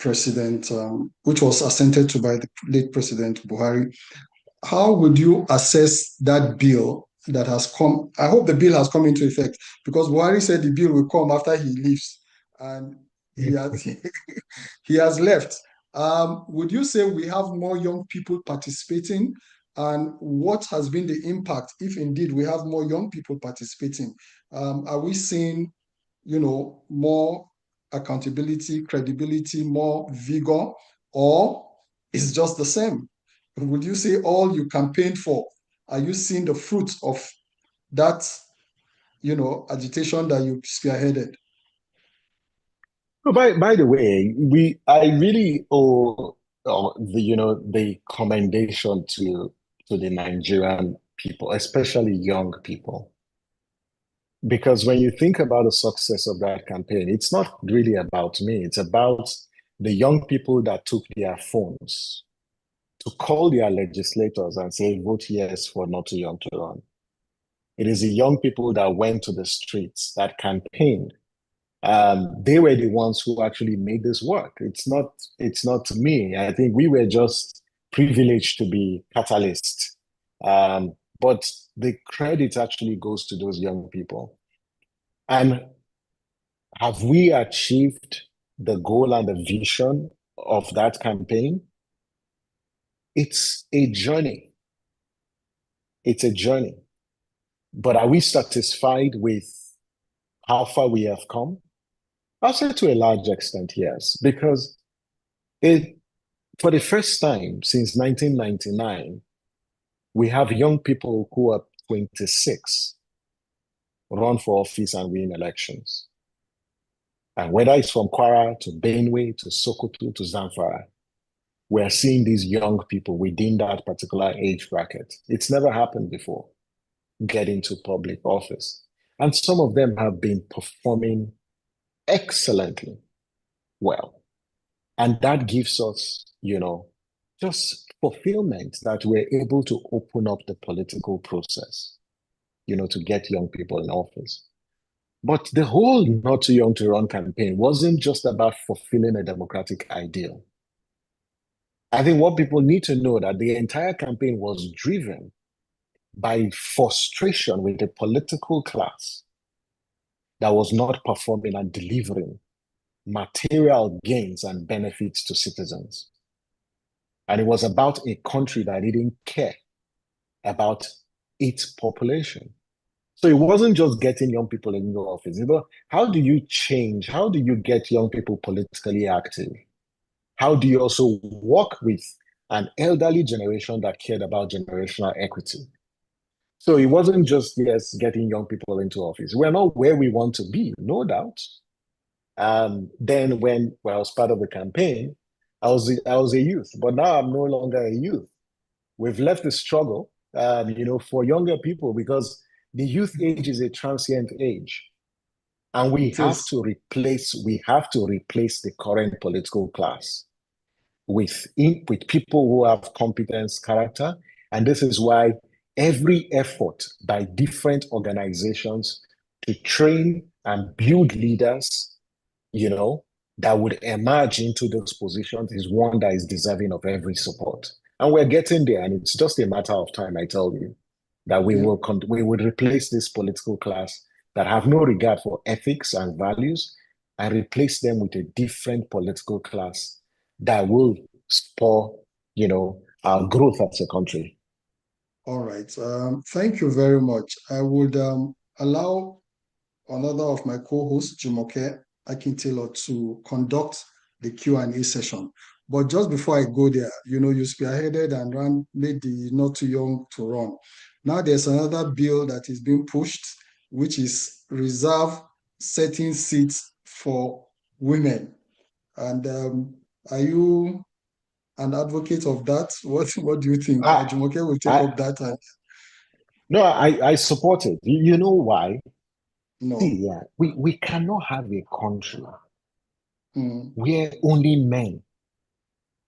which was assented to by the late President Buhari. How would you assess that bill that has come? I hope the bill has come into effect because Buhari said the bill will come after he leaves, and he has he has left. Would you say we have more young people participating? And what has been the impact if indeed we have more young people participating? Are we seeing, more accountability, credibility, more vigor, or it's just the same? Would you say all you campaigned for, are you seeing the fruits of that, agitation that you spearheaded? Oh, by the way, I really owe the commendation to the Nigerian people, especially young people. Because when you think about the success of that campaign, it's not really about me. It's about the young people that took their phones to call their legislators and say, vote yes for Not Too Young to Run. It is the young people that went to the streets, that campaigned. They were the ones who actually made this work. It's not me. I think we were just privileged to be catalysts. But the credit actually goes to those young people. And have we achieved the goal and the vision of that campaign? It's a journey. It's a journey. But are we satisfied with how far we have come? I'll say to a large extent, yes, because for the first time since 1999, we have young people who are 26 run for office and win elections. And whether it's from Kwara to Benue to Sokoto to Zamfara, we're seeing these young people within that particular age bracket. It's never happened before, get into public office. And some of them have been performing excellently well. And that gives us, just fulfillment that we're able to open up the political process, to get young people in office. But the whole Not Too Young to Run campaign wasn't just about fulfilling a democratic ideal. I think what people need to know that the entire campaign was driven by frustration with the political class that was not performing and delivering material gains and benefits to citizens. And it was about a country that didn't care about its population. So it wasn't just getting young people in your office. How do you change? How do you get young people politically active? How do you also work with an elderly generation that cared about generational equity? So it wasn't just, yes, getting young people into office. We're not where we want to be, no doubt. Then when I was part of the campaign, I was a youth, but now I'm no longer a youth. We've left the struggle, for younger people, because the youth age is a transient age. And we have to replace the current political class with people who have competence, character. And this is why every effort by different organizations to train and build leaders, that would emerge into those positions is one that is deserving of every support. And we're getting there, and it's just a matter of time, I tell you, that we would replace this political class that have no regard for ethics and values and replace them with a different political class that will spur, our growth as a country. All right. Thank you very much. I would allow another of my co-hosts, Jumoke Akintelo, to conduct the Q&A session. But just before I go there, you spearheaded and made the Not Too Young to Run. Now there's another bill that is being pushed, which is reserve certain seats for women. And are you an advocate of that? What do you think? Jumoke will take up that. No, I support it. You know why? No. See, we cannot have a country where only men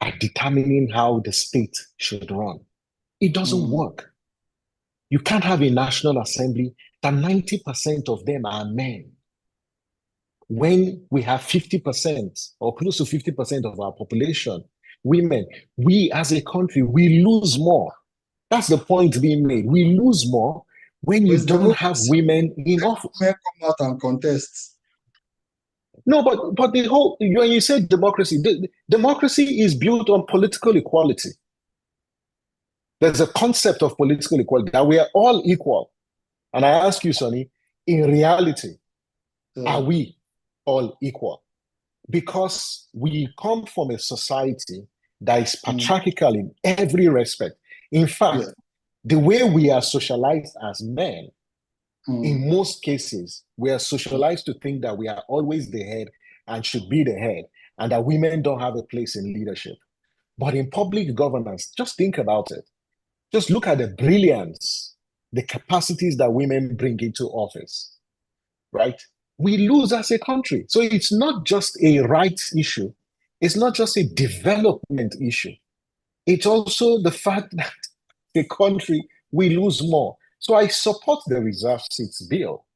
are determining how the state should run. It doesn't work. You can't have a National Assembly that 90% of them are men. When we have 50% or close to 50% of our population, women, we as a country, we lose more. That's the point being made. We lose more when you don't have women in office. Men come out and contest. No, but the whole, when you say democracy, democracy is built on political equality. There's a concept of political equality that we are all equal. And I ask you, Sonny, in reality, are we all equal? Because we come from a society that is patriarchal in every respect. In fact, the way we are socialized as men, in most cases, we are socialized to think that we are always the head and should be the head, and that women don't have a place in leadership. But in public governance, just think about it. Just look at the brilliance, the capacities that women bring into office, right? We lose as a country. So it's not just a rights issue. It's not just a development issue. It's also the fact that the country, we lose more. So I support the reserve seats bill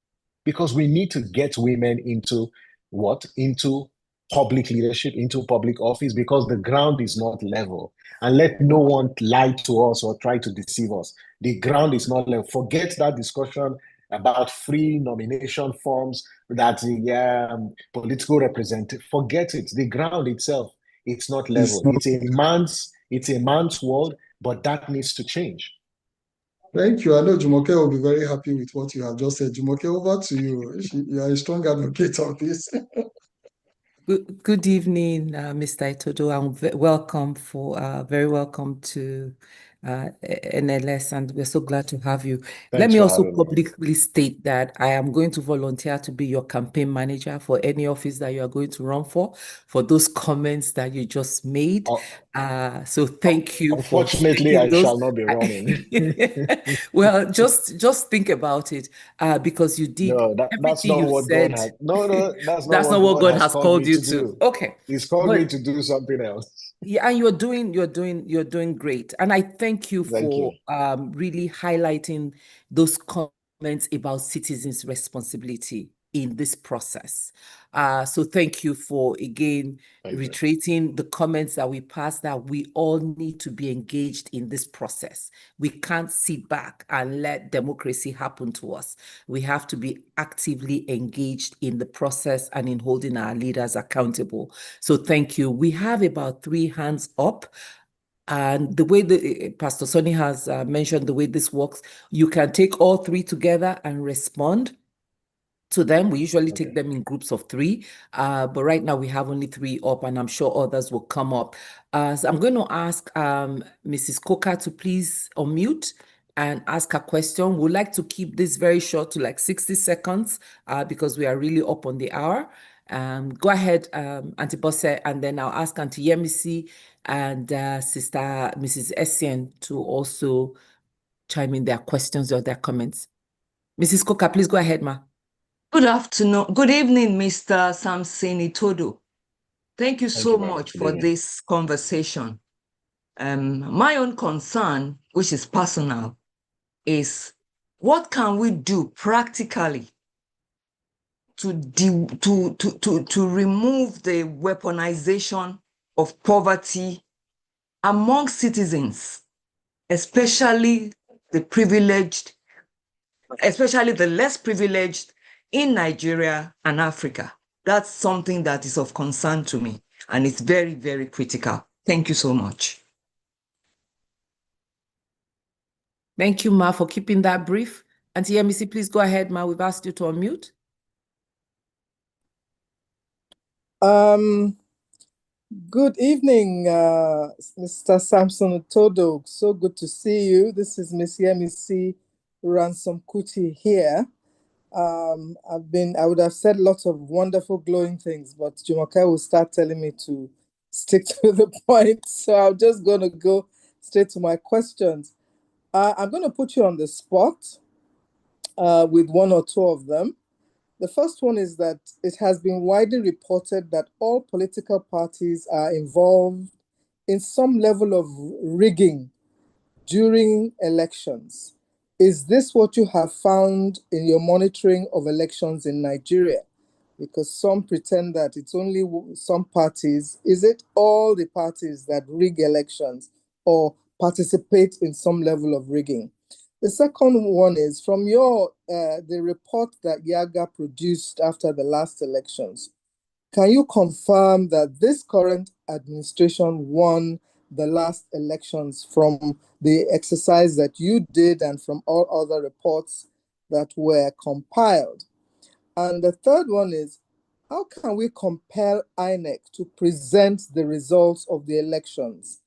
because we need to get women into what? Into public leadership, into public office, because the ground is not level. And let no one lie to us or try to deceive us. The ground is not level. Forget that discussion about free nomination forms, that political representative. Forget it. The ground itself, it's not level. It's a man's world, but that needs to change. Thank you. I know Jumoke will be very happy with what you have just said. Jumoke, over to you. You are a strong advocate of this. Good evening, Mr. Itodo, and very welcome to NLS, and we're so glad to have you. Let me also publicly state that I am going to volunteer to be your campaign manager for any office that you are going to run for those comments that you just made. So thank you. Unfortunately, I shall not be running. Well, just think about it, because you did that's not what God has. No, that's not what God has called you to. Okay. He's called me to do something else. Yeah, and you're doing great. And I thank you Thank for you. really highlighting those comments about citizens' responsibility in this process. So thank you for again reiterating the comments that we passed, that we all need to be engaged in this process. We can't sit back and let democracy happen to us. We have to be actively engaged in the process and in holding our leaders accountable. So thank you. We have about 3 hands up. And the way that Pastor Sonny has mentioned, the way this works, you can take all 3 together and respond to them. We usually take them in groups of 3, but right now we have only 3 up, and I'm sure others will come up. So I'm going to ask Mrs. Coker to please unmute and ask a question. We'd like to keep this very short to like 60 seconds because we are really up on the hour. Go ahead, Auntie Bosse, and then I'll ask Auntie Yemisi and Sister Mrs. Essien to also chime in their questions or their comments. Mrs. Coker, please go ahead, ma. Good afternoon. Good evening, Mr. Samson Itodo. Thank you so much for this conversation. My own concern, which is personal, is what can we do practically to remove the weaponization of poverty among citizens, especially the privileged, especially the less privileged in Nigeria and Africa. That's something that is of concern to me, and it's very, very critical. Thank you so much. Thank you, Ma, for keeping that brief. Auntie Yemisi, please go ahead, Ma. We've asked you to unmute. Good evening, Mr. Samson Itodo. So good to see you. This is Miss Yemisi Ransom Kuti here. I would have said lots of wonderful, glowing things, but Jumoke will start telling me to stick to the point. So I'm just going to go straight to my questions. I'm going to put you on the spot with 1 or 2 of them. The first one is that it has been widely reported that all political parties are involved in some level of rigging during elections. Is this what you have found in your monitoring of elections in Nigeria? Because some pretend that it's only some parties. Is it all the parties that rig elections or participate in some level of rigging? The second one is from the report that Yaga produced after the last elections. Can you confirm that this current administration won the last elections from the exercise that you did and from all other reports that were compiled? And the third one is, how can we compel INEC to present the results of the elections?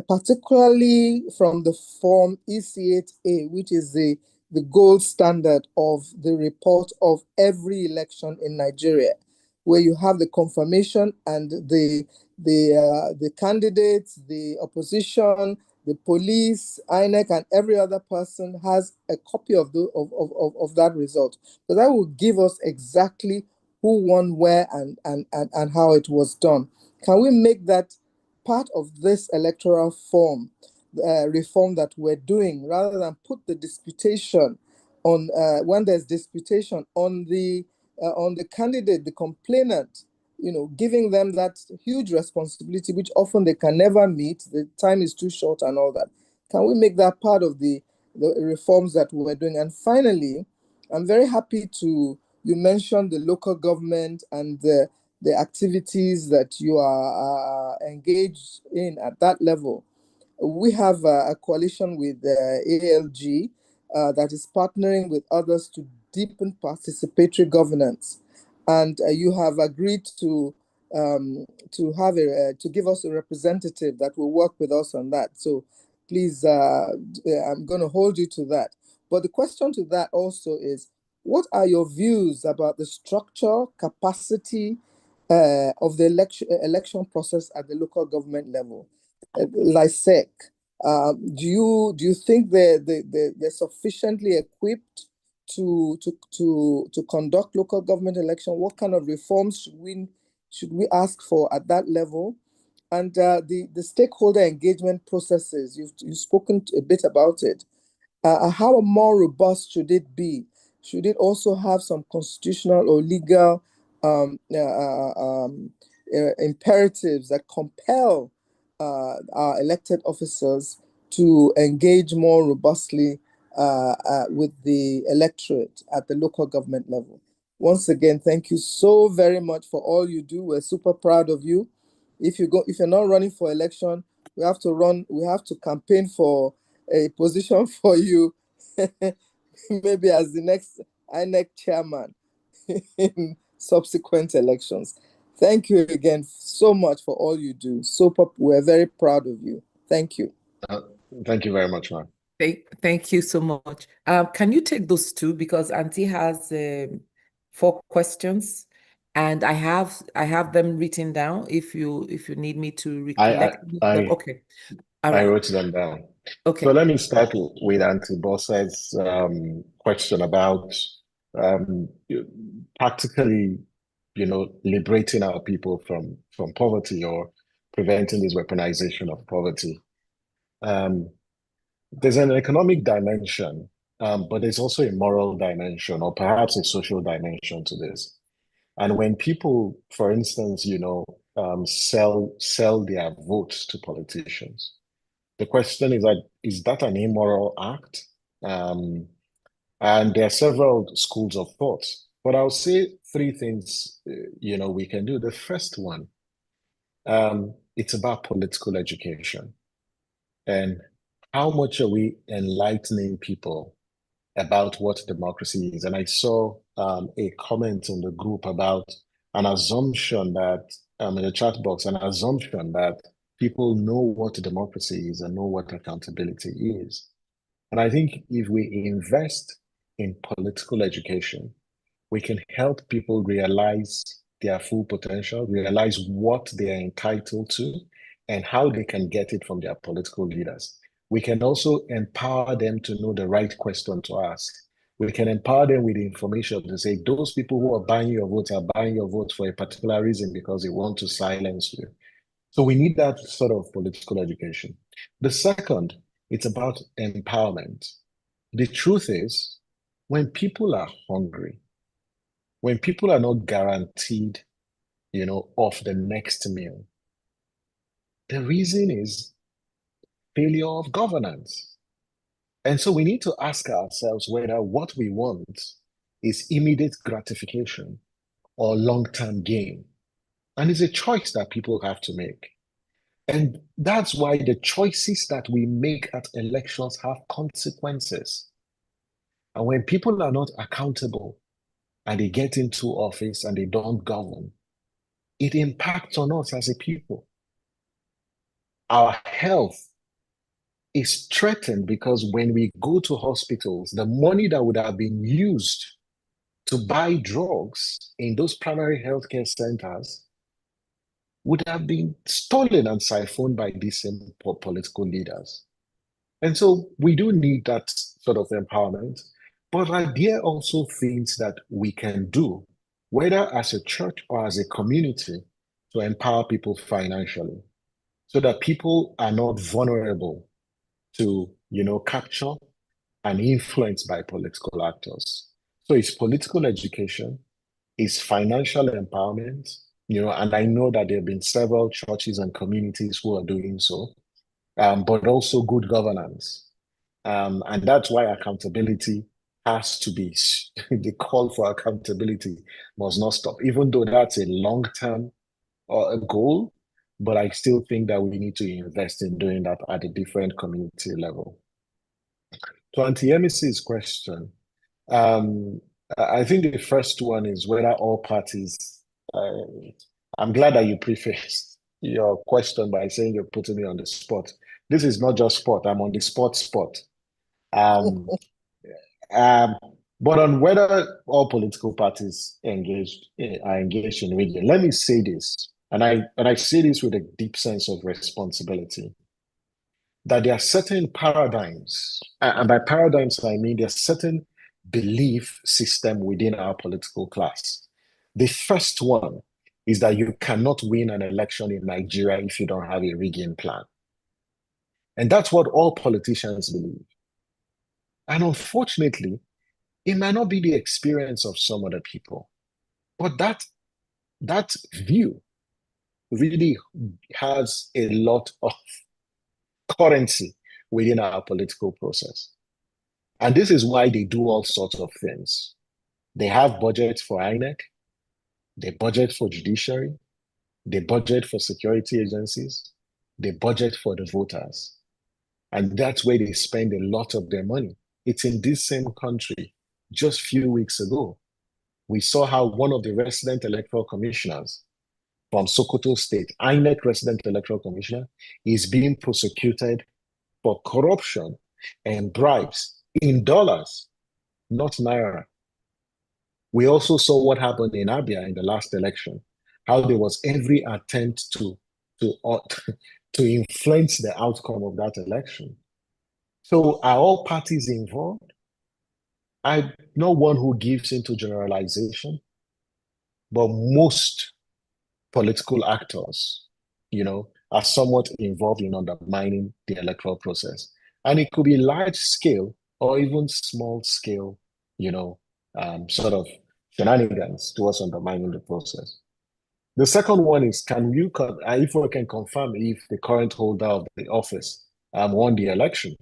Particularly from the form EC8A, which is the gold standard of the report of every election in Nigeria, where you have the confirmation and the candidates, the opposition, the police, INEC, and every other person has a copy of that result. So that will give us exactly who won where and how it was done. Can we make that part of this electoral form reform that we're doing, rather than put the disputation on when there's disputation on the candidate, the complainant, giving them that huge responsibility, which often they can never meet. The time is too short and all that. Can we make that part of the reforms that we're doing? And finally, I'm very happy you mentioned the local government and the activities that you are engaged in at that level. We have a coalition with ALG that is partnering with others to deepen participatory governance. And you have agreed to give us a representative that will work with us on that. So please, I'm going to hold you to that. But the question to that also is, what are your views about the structure, capacity of the election process at the local government level? LISEC, do you think they're sufficiently equipped to conduct local government election? What kind of reforms should we ask for at that level? and the stakeholder engagement processes. You've spoken a bit about it. How more robust should it be? Should it also have some constitutional or legal imperatives that compel our elected officers to engage more robustly with the electorate at the local government level? Once again, thank you so very much for all you do. We're super proud of you. If you're not running for election, we have to campaign for a position for you, maybe as the next INEC chairman in subsequent elections. Thank you again so much for all you do. We're very proud of you. Thank you. Thank you very much, ma'am. Thank you so much. Can you take those two, because Auntie has 4 questions, and I have them written down. If you need me to recollect them, okay. All right. I wrote them down. Okay. So let me start with Auntie Bosse's question about practically, liberating our people from poverty, or preventing this weaponization of poverty. There's an economic dimension, but there's also a moral dimension, or perhaps a social dimension to this. And when people, for instance, sell their votes to politicians, the question is that an immoral act? And there are several schools of thought, but I'll say 3 things, we can do. The first one, it's about political education. And how much are we enlightening people about what democracy is? And I saw a comment in the group about an assumption that, in the chat box, an assumption that people know what democracy is and know what accountability is. And I think if we invest in political education, we can help people realize their full potential, realize what they are entitled to, and how they can get it from their political leaders. We can also empower them to know the right question to ask. We can empower them with information to say, those people who are buying your votes are buying your votes for a particular reason, because they want to silence you. So we need that sort of political education. The second, it's about empowerment. The truth is, when people are hungry, when people are not guaranteed, of the next meal, the reason is failure of governance. And so we need to ask ourselves whether what we want is immediate gratification or long-term gain. And it's a choice that people have to make. And that's why the choices that we make at elections have consequences. And when people are not accountable and they get into office and they don't govern, it impacts on us as a people. Our health is threatened because when we go to hospitals, the money that would have been used to buy drugs in those primary healthcare centers would have been stolen and siphoned by these same political leaders. And so we do need that sort of empowerment, but are there also things that we can do, whether as a church or as a community, to empower people financially, so that people are not vulnerable to, capture and influenced by political actors? So it's political education, it's financial empowerment, and I know that there have been several churches and communities who are doing so, but also good governance. And that's why accountability has to be, the call for accountability must not stop, even though that's a long-term goal, but I still think that we need to invest in doing that at a different community level. To Auntie Emisy's question, I think the first one is whether all parties, I'm glad that you prefaced your question by saying you're putting me on the spot. This is not just spot, I'm on the spot. But on whether all political parties are engaged in rigging, let me say this, and I say this with a deep sense of responsibility, that there are certain paradigms, and by paradigms I mean there are certain belief system within our political class. The first one is that you cannot win an election in Nigeria if you don't have a rigging plan. And that's what all politicians believe. And unfortunately, it might not be the experience of some other people, but that view really has a lot of currency within our political process. And this is why they do all sorts of things. They have budgets for INEC, they budget for judiciary, they budget for security agencies, they budget for the voters. And that's where they spend a lot of their money. It's in this same country, just a few weeks ago, we saw how one of the resident electoral commissioners from Sokoto State, INEC resident electoral commissioner, is being prosecuted for corruption and bribes in dollars, not naira. We also saw what happened in Abia in the last election, how there was every attempt to influence the outcome of that election. So are all parties involved? I'm not one who gives into generalization, but most political actors, are somewhat involved in undermining the electoral process. And it could be large scale or even small scale, sort of shenanigans towards undermining the process. The second one is, if we can confirm if the current holder of the office won the election.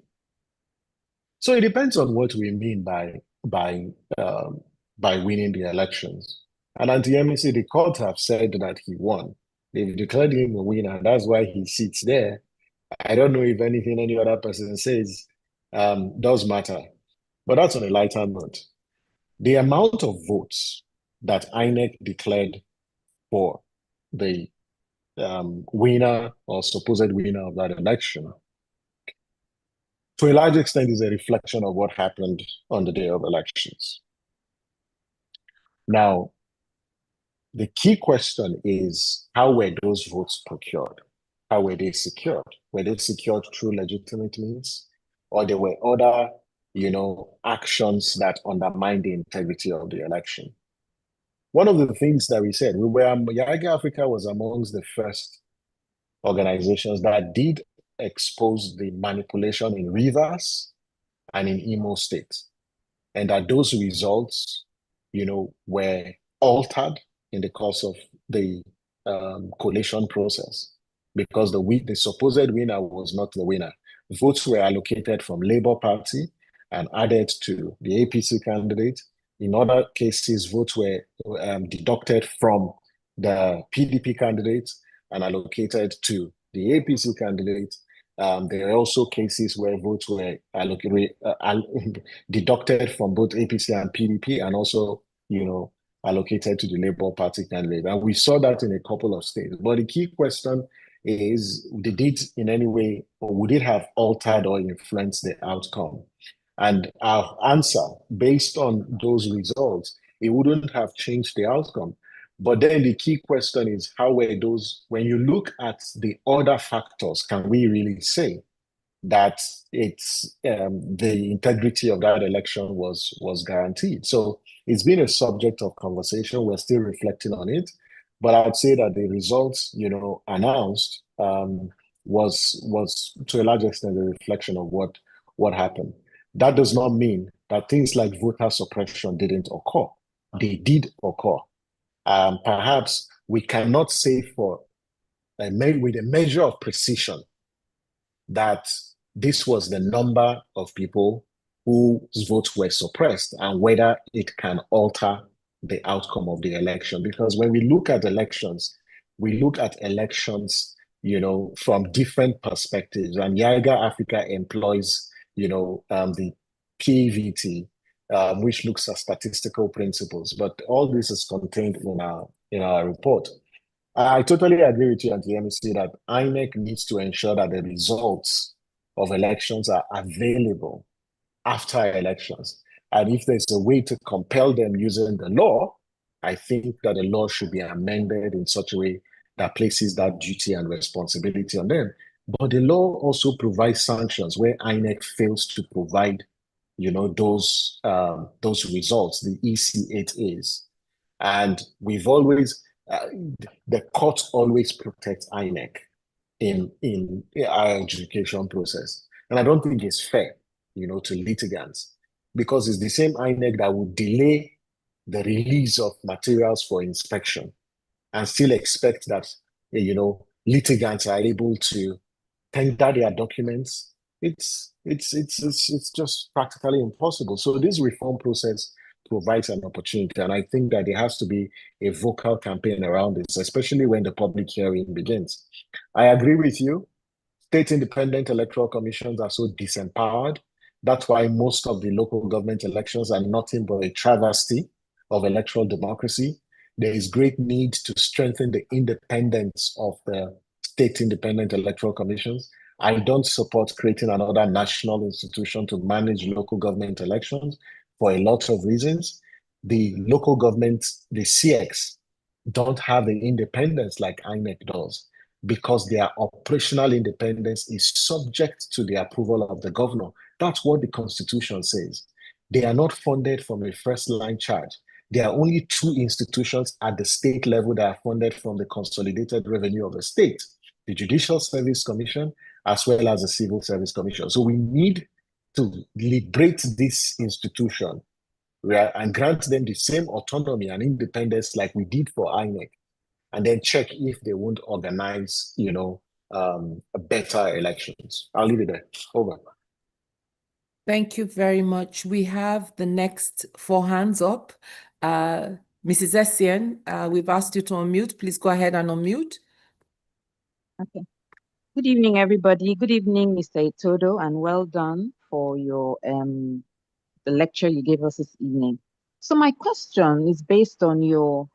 So it depends on what we mean by winning the elections. And at the MEC, the court have said that he won. They've declared him a winner, and that's why he sits there. I don't know if anything any other person says does matter. But that's on a lighter note. The amount of votes that INEC declared for the winner or supposed winner of that election, to a large extent, is a reflection of what happened on the day of elections. Now, the key question is, how were those votes procured? How were they secured? Were they secured through legitimate means? Or there were other, actions that undermined the integrity of the election? One of the things that we said, Yaga Africa was amongst the first organizations that did expose the manipulation in Rivers and in Imo State. And that those results, were altered in the course of the collation process, because the supposed winner was not the winner. Votes were allocated from Labour Party and added to the APC candidate. In other cases, votes were deducted from the PDP candidate and allocated to the APC candidate. There are also cases where votes were deducted from both APC and PDP and also, allocated to the Labour Party candidate. And we saw that in a couple of states. But the key question is, did it in any way, or would it have altered or influenced the outcome? And our answer, based on those results, it wouldn't have changed the outcome. But then the key question is, how were those, when you look at the other factors, can we really say that it's the integrity of that election was guaranteed? So it's been a subject of conversation. We're still reflecting on it. But I would say that the results, announced was to a large extent a reflection of what happened. That does not mean that things like voter suppression didn't occur. They did occur. Perhaps we cannot say with a measure of precision that this was the number of people whose votes were suppressed and whether it can alter the outcome of the election. Because when we look at elections, from different perspectives. And Yaga Africa employs, the PVT, which looks at statistical principles. But all this is contained in our report. I totally agree with you, Anti-MEC, that INEC needs to ensure that the results of elections are available after elections. And if there's a way to compel them using the law, I think that the law should be amended in such a way that places that duty and responsibility on them. But the law also provides sanctions where INEC fails to provide, those results, the EC8As. And we've always, the courts always protect INEC in our adjudication process. And I don't think it's fair, to litigants, because it's the same INEC that would delay the release of materials for inspection and still expect that, litigants are able to tender their documents. It's just practically impossible. So this reform process provides an opportunity, and I think that there has to be a vocal campaign around this, especially when the public hearing begins. I agree with you. State independent electoral commissions are so disempowered. That's why most of the local government elections are nothing but a travesty of electoral democracy. There is great need to strengthen the independence of the state independent electoral commissions. I don't support creating another national institution to manage local government elections for a lot of reasons. The local government, the CX, don't have the independence like INEC does, because their operational independence is subject to the approval of the governor. That's what the Constitution says. They are not funded from a first-line charge. There are only two institutions at the state level that are funded from the consolidated revenue of the state: the Judicial Service Commission, as well as the Civil Service Commission. So we need to liberate this institution and grant them the same autonomy and independence like we did for INEC, and then check if they won't organize, better elections. I'll leave it there. Over. Thank you very much. We have the next 4 hands up. Mrs. Essien, we've asked you to unmute. Please go ahead and unmute. Okay. Good evening, everybody. Good evening, Mr. Itodo, and well done for your the lecture you gave us this evening. So my question is based on your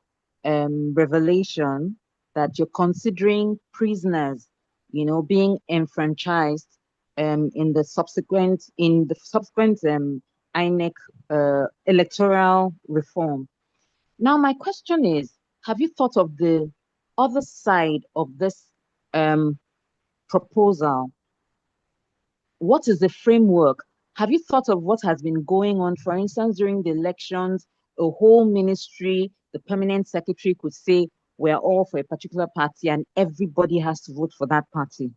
revelation that you're considering prisoners, being enfranchised in the subsequent INEC electoral reform. Now, my question is, have you thought of the other side of this proposal? What is the framework? Have you thought of what has been going on? For instance, during the elections, a whole ministry, the permanent secretary could say, we're all for a particular party and everybody has to vote for that party.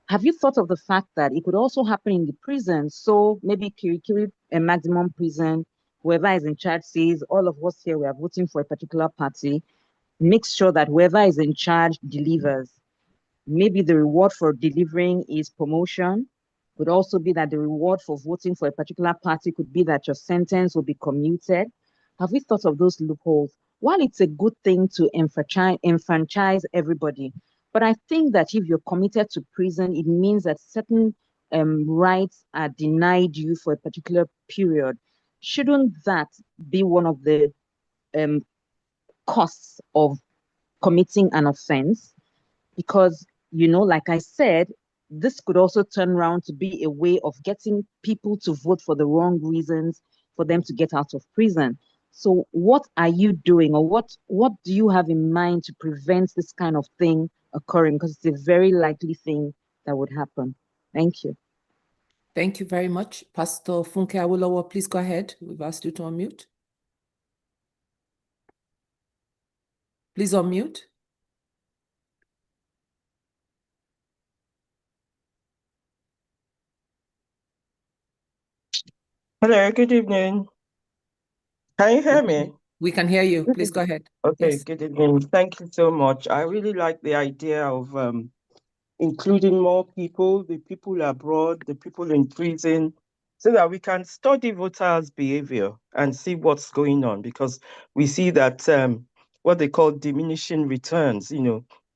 Have you thought of the fact that it could also happen in the prison? So maybe Kirikiri, a maximum prison, whoever is in charge says, all of us here, we are voting for a particular party. Make sure that whoever is in charge delivers. Maybe the reward for delivering is promotion. Could also be that the reward for voting for a particular party could be that your sentence will be commuted. Have we thought of those loopholes? While it's a good thing to enfranchise everybody, but I think that if you're committed to prison, it means that certain rights are denied you for a particular period. Shouldn't that be one of the costs of committing an offense? Because, like I said, this could also turn around to be a way of getting people to vote for the wrong reasons for them to get out of prison. So what are you doing, or what do you have in mind to prevent this kind of thing occurring? Because it's a very likely thing that would happen. Thank you. Thank you very much. Pastor Funke Awolowo, please go ahead. We've asked you to unmute. Please unmute. Hello, good evening. Can you hear me? We can hear you. Please go ahead. Okay, Yes. good evening. Thank you so much. I really like the idea of including more people, the people abroad, the people in prison, so that we can study voters' behavior and see what's going on, because we see that what they call diminishing returns,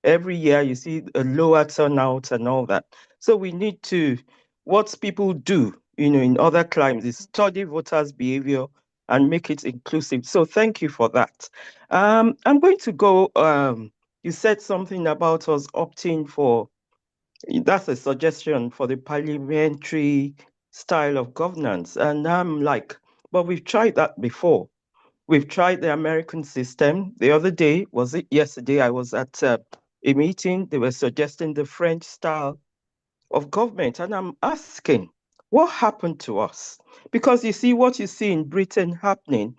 every year you see a lower turnout and all that. So we need to, what people do, in other climes is study voters' behavior and make it inclusive. So thank you for that. I'm going to go, you said something about us opting for, that's a suggestion for the parliamentary style of governance. And I'm like, but we've tried that before. We've tried the American system. The other day, was it yesterday, I was at a meeting, they were suggesting the French style of government. And I'm asking, what happened to us? Because you see what you see in Britain happening,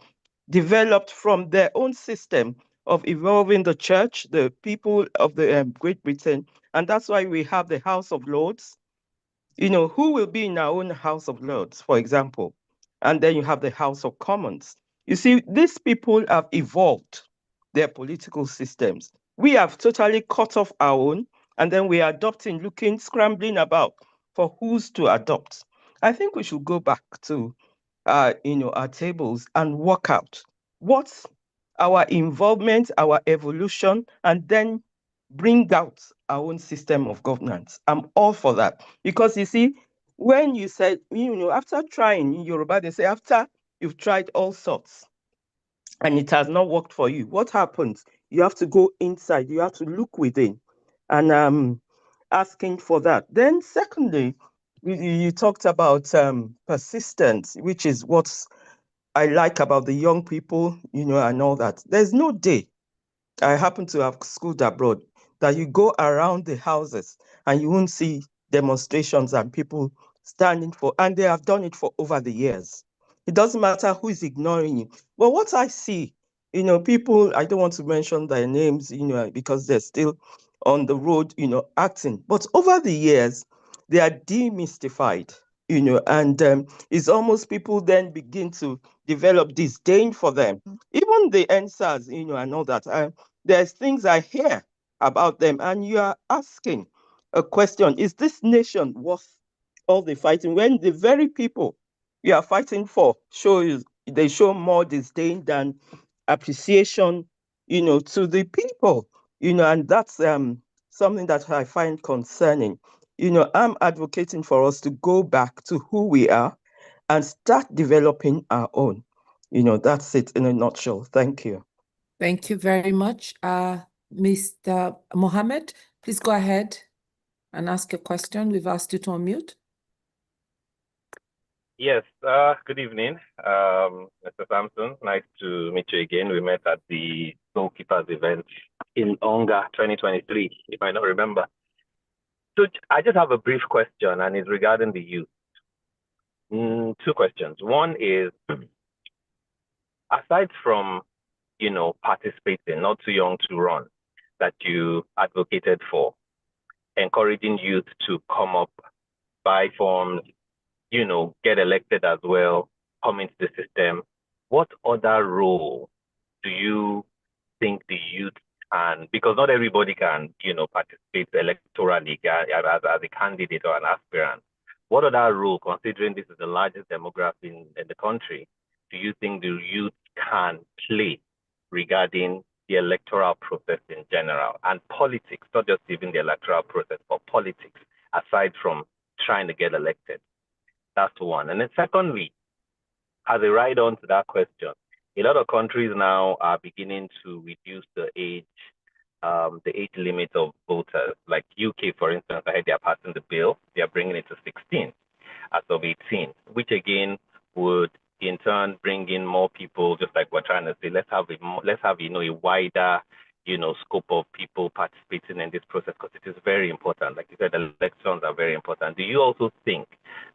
developed from their own system, of evolving the church, the people of the Great Britain. And that's why we have the House of Lords. You know, who will be in our own House of Lords, for example? And then you have the House of Commons. You see, these people have evolved their political systems. We have totally cut off our own, and then we are adopting, looking, scrambling about for who's to adopt. I think we should go back to our tables and work out what's our involvement, our evolution, and then bring out our own system of governance. I'm all for that. Because you see, when you said, after trying in Yoruba, they say after you've tried all sorts and it has not worked for you, what happens? You have to go inside, you have to look within, and asking for that. Then secondly, you talked about persistence, which is what I like about the young people, and all that. There's no day, I happen to have schooled abroad, that you go around the houses and you won't see demonstrations and people standing for, and they have done it for over the years. It doesn't matter who is ignoring you. But what I see, people, I don't want to mention their names, because they're still on the road, acting. But over the years, they are demystified, and it's almost people then begin to develop disdain for them. Even the NSAS, and all that. There's things I hear about them, and you are asking a question: is this nation worth all the fighting? When the very people you are fighting for they show more disdain than appreciation, to the people, and that's something that I find concerning. I'm advocating for us to go back to who we are and start developing our own. That's it in a nutshell. Thank you. Thank you very much. Mr. Mohammed, please go ahead and ask a question. We've asked you to unmute. Yes, good evening, Mr. Samson. Nice to meet you again. We met at the Goalkeepers event in Onga 2023, if I don't remember. So I just have a brief question, and it's regarding the youth. Two questions. One is, aside from, participating, not too young to run, that you advocated for, encouraging youth to come up, buy forms, get elected as well, come into the system, what other role do you think the youth can, because not everybody can, participate electorally as a candidate or an aspirant. What other role, considering this is the largest demographic in the country, do you think the youth can play regarding the electoral process in general and politics, not just even the electoral process, but politics, aside from trying to get elected? That's one. And then secondly, as a ride-on to that question, a lot of countries now are beginning to reduce the age limit of voters. Like UK, for instance, I heard they are passing the bill. They are bringing it to 16 as of 18, which again would in turn bring in more people, just like we're trying to say, let's have a wider, scope of people participating in this process, because it is very important. Like you said, elections are very important. Do you also think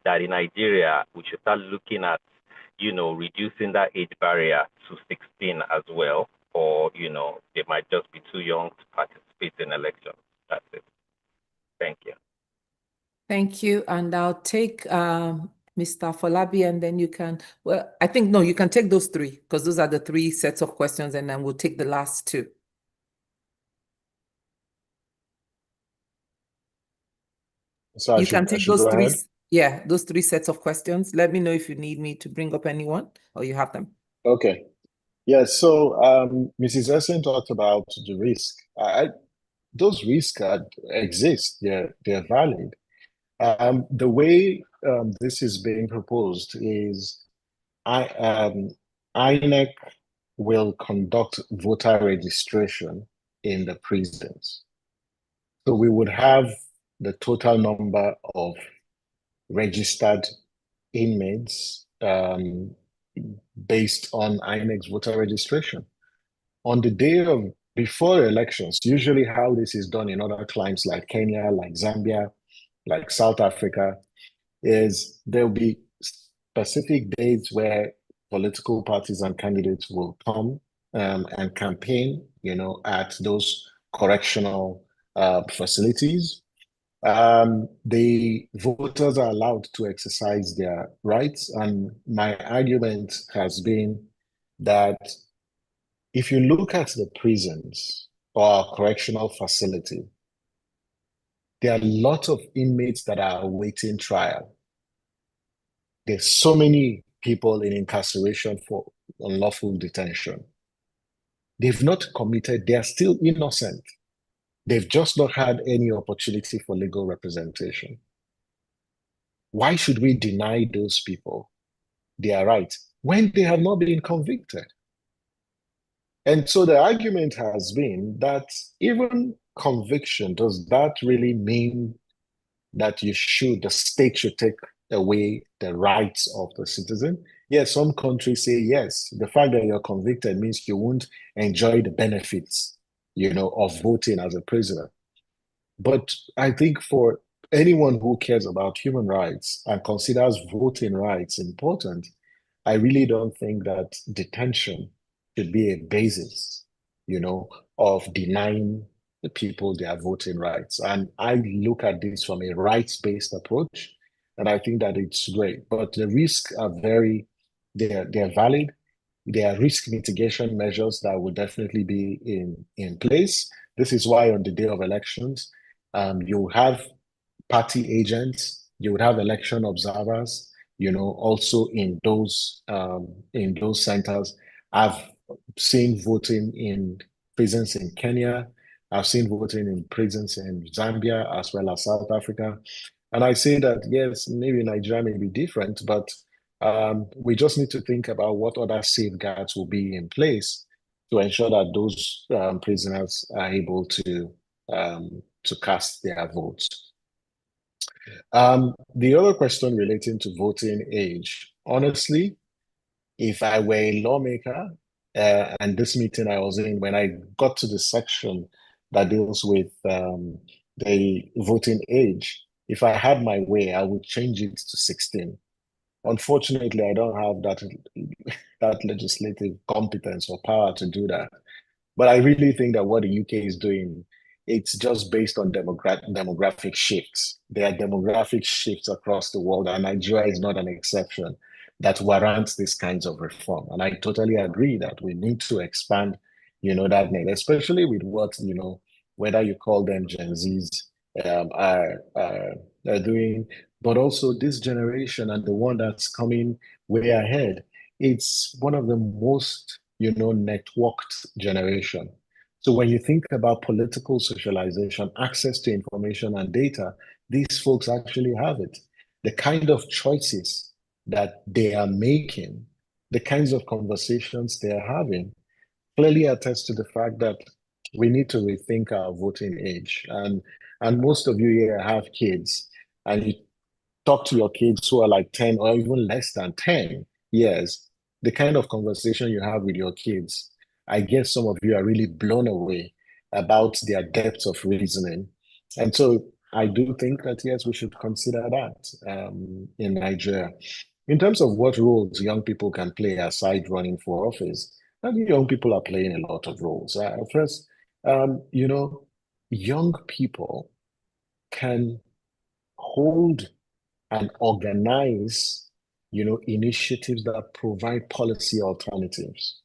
that in Nigeria, we should start looking at, reducing that age barrier to 16 as well? Or, they might just be too young to participate in elections? That's it. Thank you. Thank you. And I'll take Mr. Folabi, and then you can, I think, no, you can take those three, because those are the three sets of questions, and then we'll take the last two. So you can take those three. Ahead? Yeah, those three sets of questions. Let me know if you need me to bring up anyone, or you have them. Okay. Yeah, so Mrs. Essen talked about the risk. Those risks exist, they're valid. The way this is being proposed is INEC will conduct voter registration in the prisons. So we would have the total number of registered inmates based on INEC's voter registration. On the day before elections, usually how this is done in other climes like Kenya, like Zambia, like South Africa, is there'll be specific dates where political parties and candidates will come and campaign, at those correctional facilities. The voters are allowed to exercise their rights, and my argument has been that if you look at the prisons or correctional facility, there are lots of inmates that are awaiting trial. There's so many people in incarceration for unlawful detention. They've not committed, they're still innocent. They've just not had any opportunity for legal representation. Why should we deny those people their rights when they have not been convicted? And so the argument has been that even conviction, does that really mean that the state should take away the rights of the citizen? Yes, some countries say yes. The fact that you're convicted means you won't enjoy the benefits, of voting as a prisoner. But I think for anyone who cares about human rights and considers voting rights important, I really don't think that detention should be a basis, of denying the people their voting rights. And I look at this from a rights-based approach, and I think that it's great. But the risks are they're valid. There are risk mitigation measures that will definitely be in place. This is why on the day of elections, you have party agents, you would have election observers, also in those centers. I've seen voting in prisons in Kenya. I've seen voting in prisons in Zambia as well as South Africa. And I say that, yes, maybe Nigeria may be different, but we just need to think about what other safeguards will be in place to ensure that those prisoners are able to cast their votes. The other question relating to voting age, honestly, if I were a lawmaker, and this meeting I was in, when I got to the section that deals with the voting age, if I had my way, I would change it to 16. Unfortunately, I don't have that legislative competence or power to do that. But I really think that what the UK is doing, it's just based on demographic shifts. There are demographic shifts across the world, and Nigeria is not an exception that warrants these kinds of reform. And I totally agree that we need to expand, that need, especially with what, whether you call them Gen Zs are doing, but also this generation and the one that's coming way ahead. It's one of the most, networked generation. So when you think about political socialization, access to information and data, these folks actually have it. The kind of choices that they are making, the kinds of conversations they are having, clearly attest to the fact that we need to rethink our voting age. And most of you here have kids, and you talk to your kids who are like 10 or even less than 10 years, the kind of conversation you have with your kids, I guess some of you are really blown away about their depth of reasoning. And so I do think that, yes, we should consider that in Nigeria. In terms of what roles young people can play aside running for office, I think young people are playing a lot of roles. First, young people can hold and organize, initiatives that provide policy alternatives,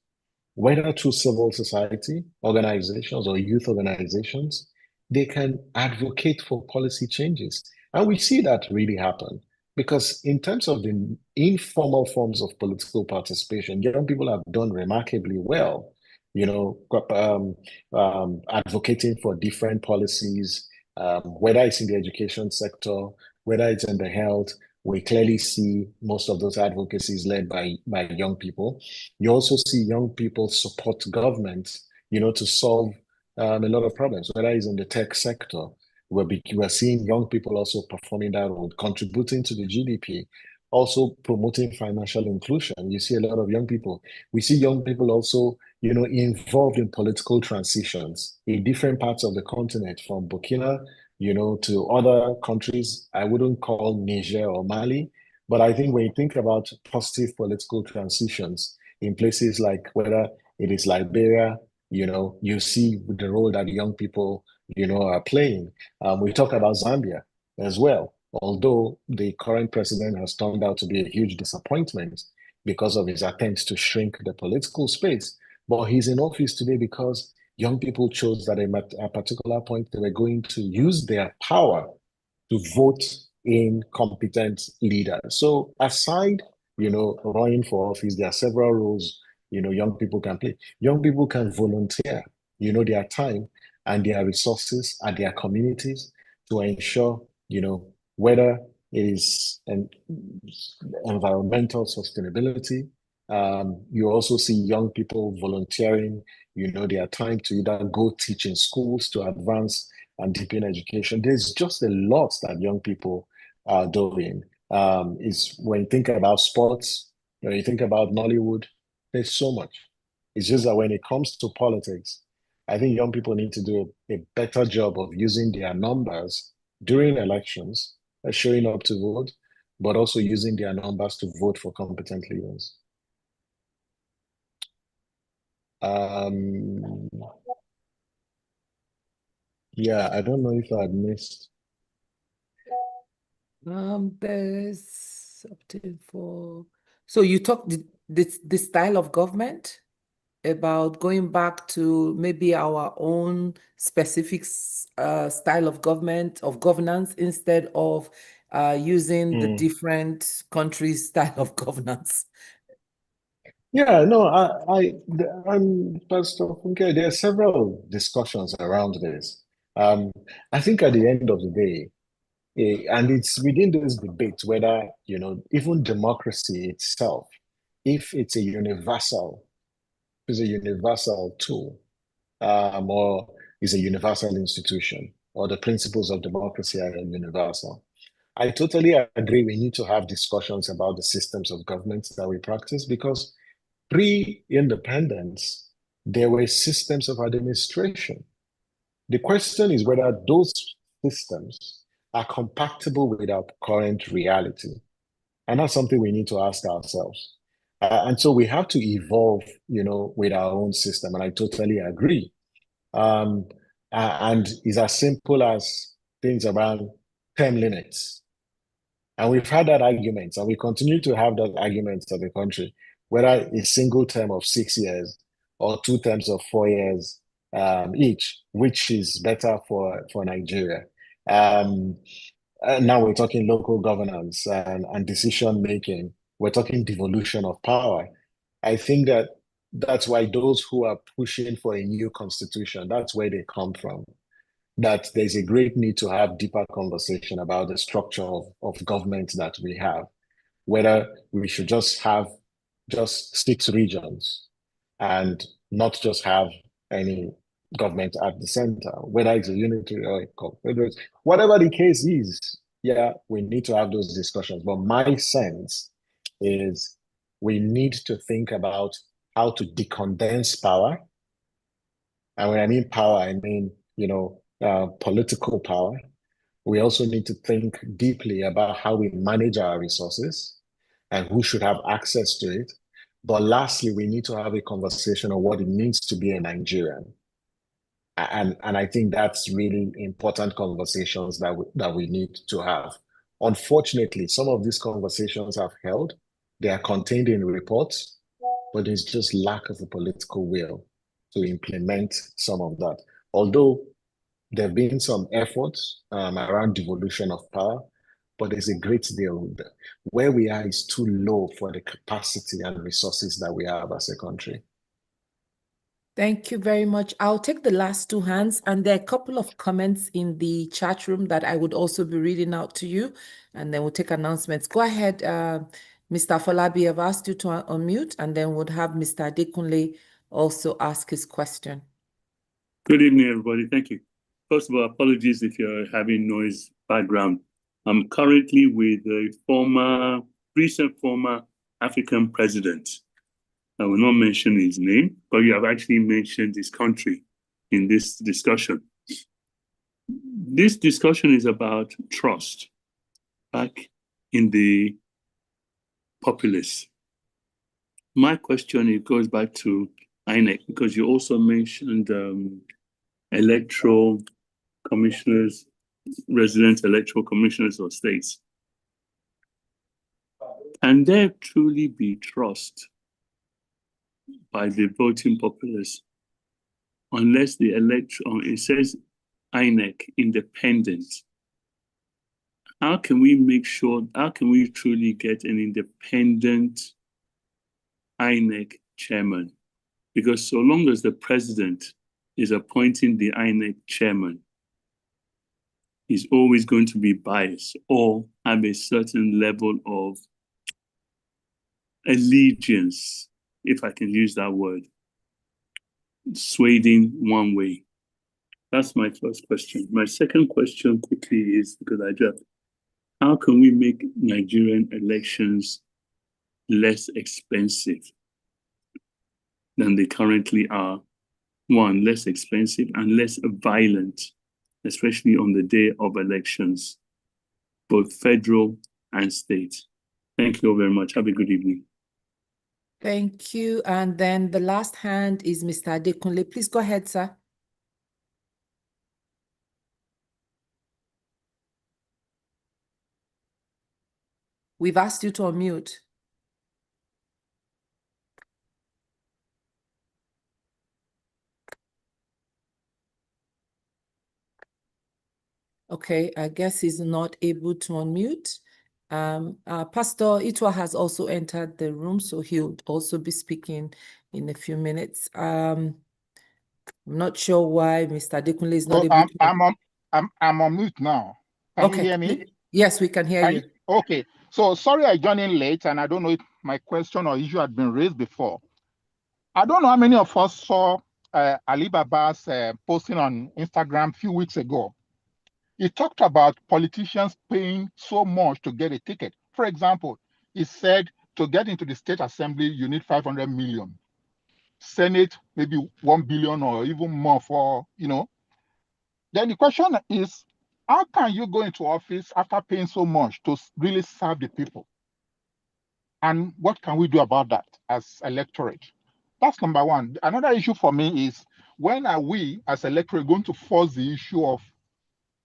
whether through civil society organizations or youth organizations. They can advocate for policy changes. And we see that really happen because in terms of the informal forms of political participation, young people have done remarkably well, advocating for different policies, whether it's in the education sector, whether it's in the health. We clearly see most of those advocacies led by young people. You also see young people support government, to solve a lot of problems, whether it's in the tech sector. We're seeing young people also performing that role, contributing to the GDP, also promoting financial inclusion. You see a lot of young people. We see young people also, involved in political transitions in different parts of the continent, from Burkina, to other countries. I wouldn't call Niger or Mali, but I think when you think about positive political transitions in places like whether it is Liberia, you see the role that young people, are playing. We talk about Zambia as well, although the current president has turned out to be a huge disappointment because of his attempts to shrink the political space. But he's in office today because young people chose that at a particular point they were going to use their power to vote in competent leaders. So aside, running for office, there are several roles, young people can play. Young people can volunteer, their time and their resources at their communities to ensure, whether it is environmental sustainability. You also see young people volunteering, their time to either go teach in schools to advance and deepen education. There's just a lot that young people are doing. Is when you think about sports, when you think about Nollywood, there's so much. It's just that when it comes to politics, I think young people need to do a better job of using their numbers during elections, showing up to vote, but also using their numbers to vote for competent leaders. Yeah, I don't know if I missed. There's something for. So you talked the style of government, about going back to maybe our own specific style of governance instead of using the different countries' style of governance. Yeah, no, I'm Pastor Funke. There are several discussions around this. I think at the end of the day, and it's within this debate whether, even democracy itself, if it's a universal tool, or is a universal institution, or the principles of democracy are universal. I totally agree. We need to have discussions about the systems of government that we practice because pre-independence, there were systems of administration. The question is whether those systems are compatible with our current reality. And that's something we need to ask ourselves. And so we have to evolve, with our own system. And I totally agree. And it's as simple as things around term limits. And we've had that argument, and we continue to have that argument as a country, whether a single term of 6 years or 2 terms of 4 years each, which is better for Nigeria. Now we're talking local governance and decision making. We're talking devolution of power. I think that's why those who are pushing for a new constitution, that's where they come from. That there's a great need to have deeper conversation about the structure of government that we have, whether we should just have just 6 regions and not just have any government at the center, whether it's a unitary or a confederate, whatever the case is. Yeah, we need to have those discussions. But my sense is we need to think about how to decondense power. And when I mean power, I mean, political power. We also need to think deeply about how we manage our resources and who should have access to it. But lastly, we need to have a conversation on what it means to be a Nigerian. And I think that's really important conversations that we need to have. Unfortunately, some of these conversations I've held, they are contained in reports, but there's just lack of the political will to implement some of that. Although there have been some efforts around devolution of power, but there's a great deal. Where we are is too low for the capacity and resources that we have as a country. Thank you very much. I'll take the last 2 hands, and there are a couple of comments in the chat room that I would also be reading out to you, and then we'll take announcements. Go ahead, Mr. Falabi. I've asked you to unmute, and then we'll have Mr. Adekunle also ask his question. Good evening, everybody. Thank you. First of all, apologies if you're having noise background. I'm currently with a recent former African president. I will not mention his name, but you have actually mentioned his country in this discussion. This discussion is about trust back in the populace. My question, it goes back to INEC, because you also mentioned electoral commissioners, resident electoral commissioners of states. Can there truly be trust by the voting populace unless the it says INEC independent? How can we truly get an independent INEC chairman? Because so long as the president is appointing the INEC chairman, he's always going to be biased or have a certain level of allegiance, if I can use that word, swayed in one way. That's my first question. My second question quickly is, because I just, how can we make Nigerian elections less expensive than they currently are? One, less expensive and less violent, especially on the day of elections, both federal and state. Thank you all very much. Have a good evening. Thank you. And then the last hand is Mr. Adekunle. Please go ahead, sir. We've asked you to unmute. Okay, I guess he's not able to unmute. Pastor Itodo has also entered the room, so he'll also be speaking in a few minutes. I'm not sure why Mr. Adekunle is not able to. I'm on mute now. Can you hear me? Yes, we can hear you. Okay. So sorry I joined in late, and I don't know if my question or issue had been raised before. I don't know how many of us saw Alibaba's posting on Instagram a few weeks ago. He talked about politicians paying so much to get a ticket. For example, he said to get into the state assembly, you need 500 million. Senate, maybe 1 billion or even more for, Then the question is, how can you go into office after paying so much to really serve the people? And what can we do about that as electorate? That's number one. Another issue for me is, when are we as electorate going to force the issue of,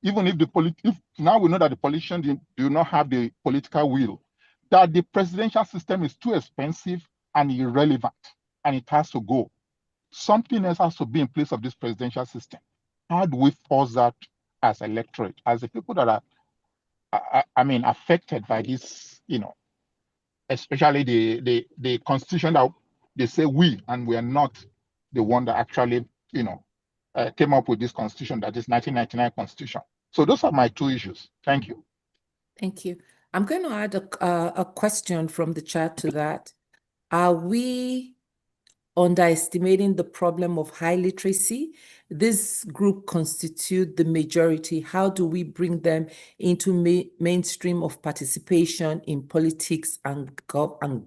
even if now we know that the politicians do not have the political will, that the presidential system is too expensive and irrelevant, and it has to go. Something else has to be in place of this presidential system. How do we force that as electorate, as the people that are, affected by this, especially the constitution that they say we, and we are not the one that actually, came up with this constitution, that is 1999 constitution. So those are my two issues. Thank you. Thank you. I'm going to add a question from the chat to that. Are we underestimating the problem of high literacy? This group constitute the majority. How do we bring them into mainstream of participation in politics and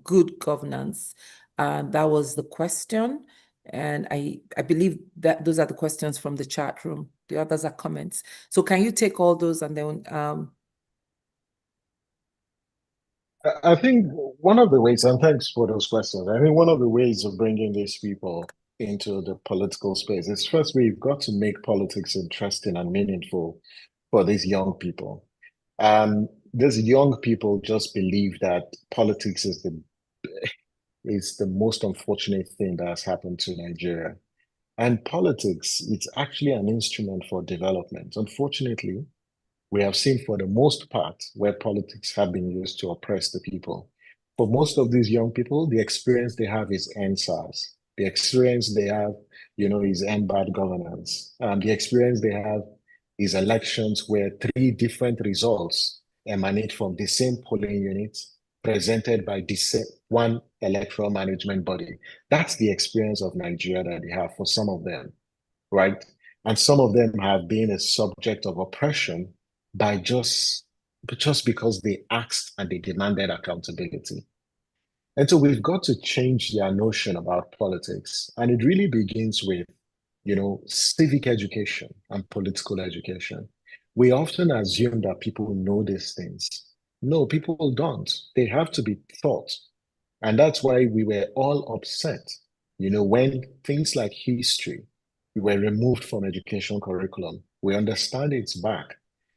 good governance? That was the question. And I believe that those are the questions from the chat room. The others are comments. So can you take all those and then I think one of the ways, and thanks for those questions, I think one of the ways of bringing these people into the political space is, first, we've got to make politics interesting and meaningful for these young people. These young people just believe that politics is the most unfortunate thing that has happened to Nigeria. And politics, it's actually an instrument for development. Unfortunately, we have seen, for the most part, where politics have been used to oppress the people. For most of these young people, the experience they have is NSAS. The experience they have, is bad governance. The experience they have is elections where 3 different results emanate from the same polling unit presented by the same one electoral management body. That's the experience of Nigeria that they have for some of them, right? And some of them have been a subject of oppression by just because they asked and they demanded accountability. And so we've got to change their notion about politics. And it really begins with, civic education and political education. We often assume that people know these things. No, people don't. They have to be taught. And that's why we were all upset When things like history were removed from education curriculum, we understand it's back.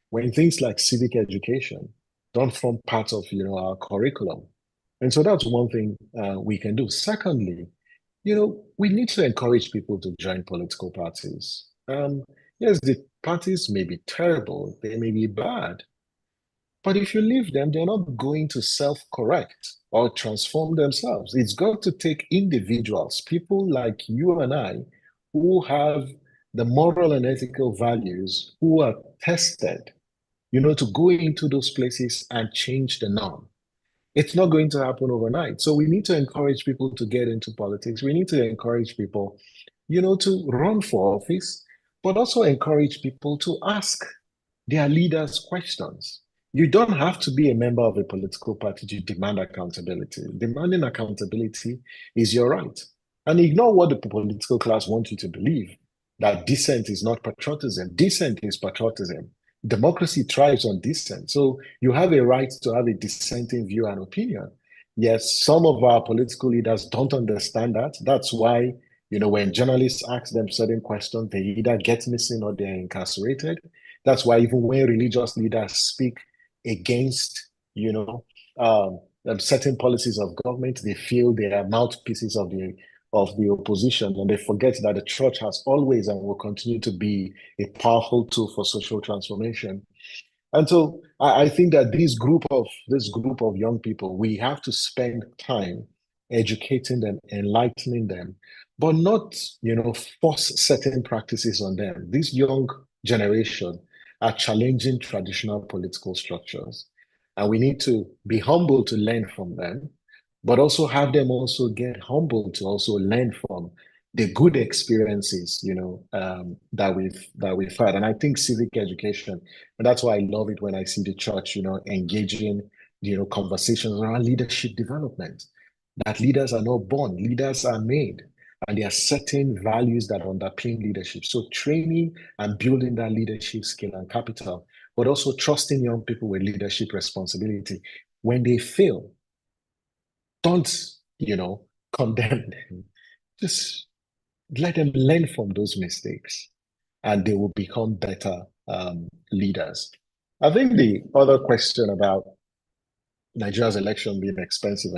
When things like civic education don't form part of, our curriculum. And so that's one thing we can do. Secondly, we need to encourage people to join political parties. Yes, the parties may be terrible, they may be bad, but if you leave them, they're not going to self-correct or transform themselves. It's got to take individuals, people like you and I, who have the moral and ethical values, who are tested, to go into those places and change the norm. It's not going to happen overnight. So we need to encourage people to get into politics. We need to encourage people, to run for office, but also encourage people to ask their leaders questions. You don't have to be a member of a political party to demand accountability. Demanding accountability is your right. And ignore what the political class wants you to believe, that dissent is not patriotism. Dissent is patriotism. Democracy thrives on dissent. So you have a right to have a dissenting view and opinion. Yes, some of our political leaders don't understand that. That's why, when journalists ask them certain questions, they either get missing or they're incarcerated. That's why even when religious leaders speak against, certain policies of government, they feel they are mouthpieces of the opposition, and they forget that the church has always and will continue to be a powerful tool for social transformation. And so I think that this group of young people, we have to spend time educating them, enlightening them, but not, force certain practices on them. This young generation are challenging traditional political structures. And we need to be humble to learn from them, but also have them also get humble to also learn from the good experiences, that we've had. And I think civic education, and that's why I love it when I see the church, engaging, conversations around leadership development. That leaders are not born, leaders are made. And there are certain values that underpin leadership. So training and building that leadership skill and capital, but also trusting young people with leadership responsibility. When they fail, don't, condemn them. Just let them learn from those mistakes and they will become better leaders. I think the other question about Nigeria's election being expensive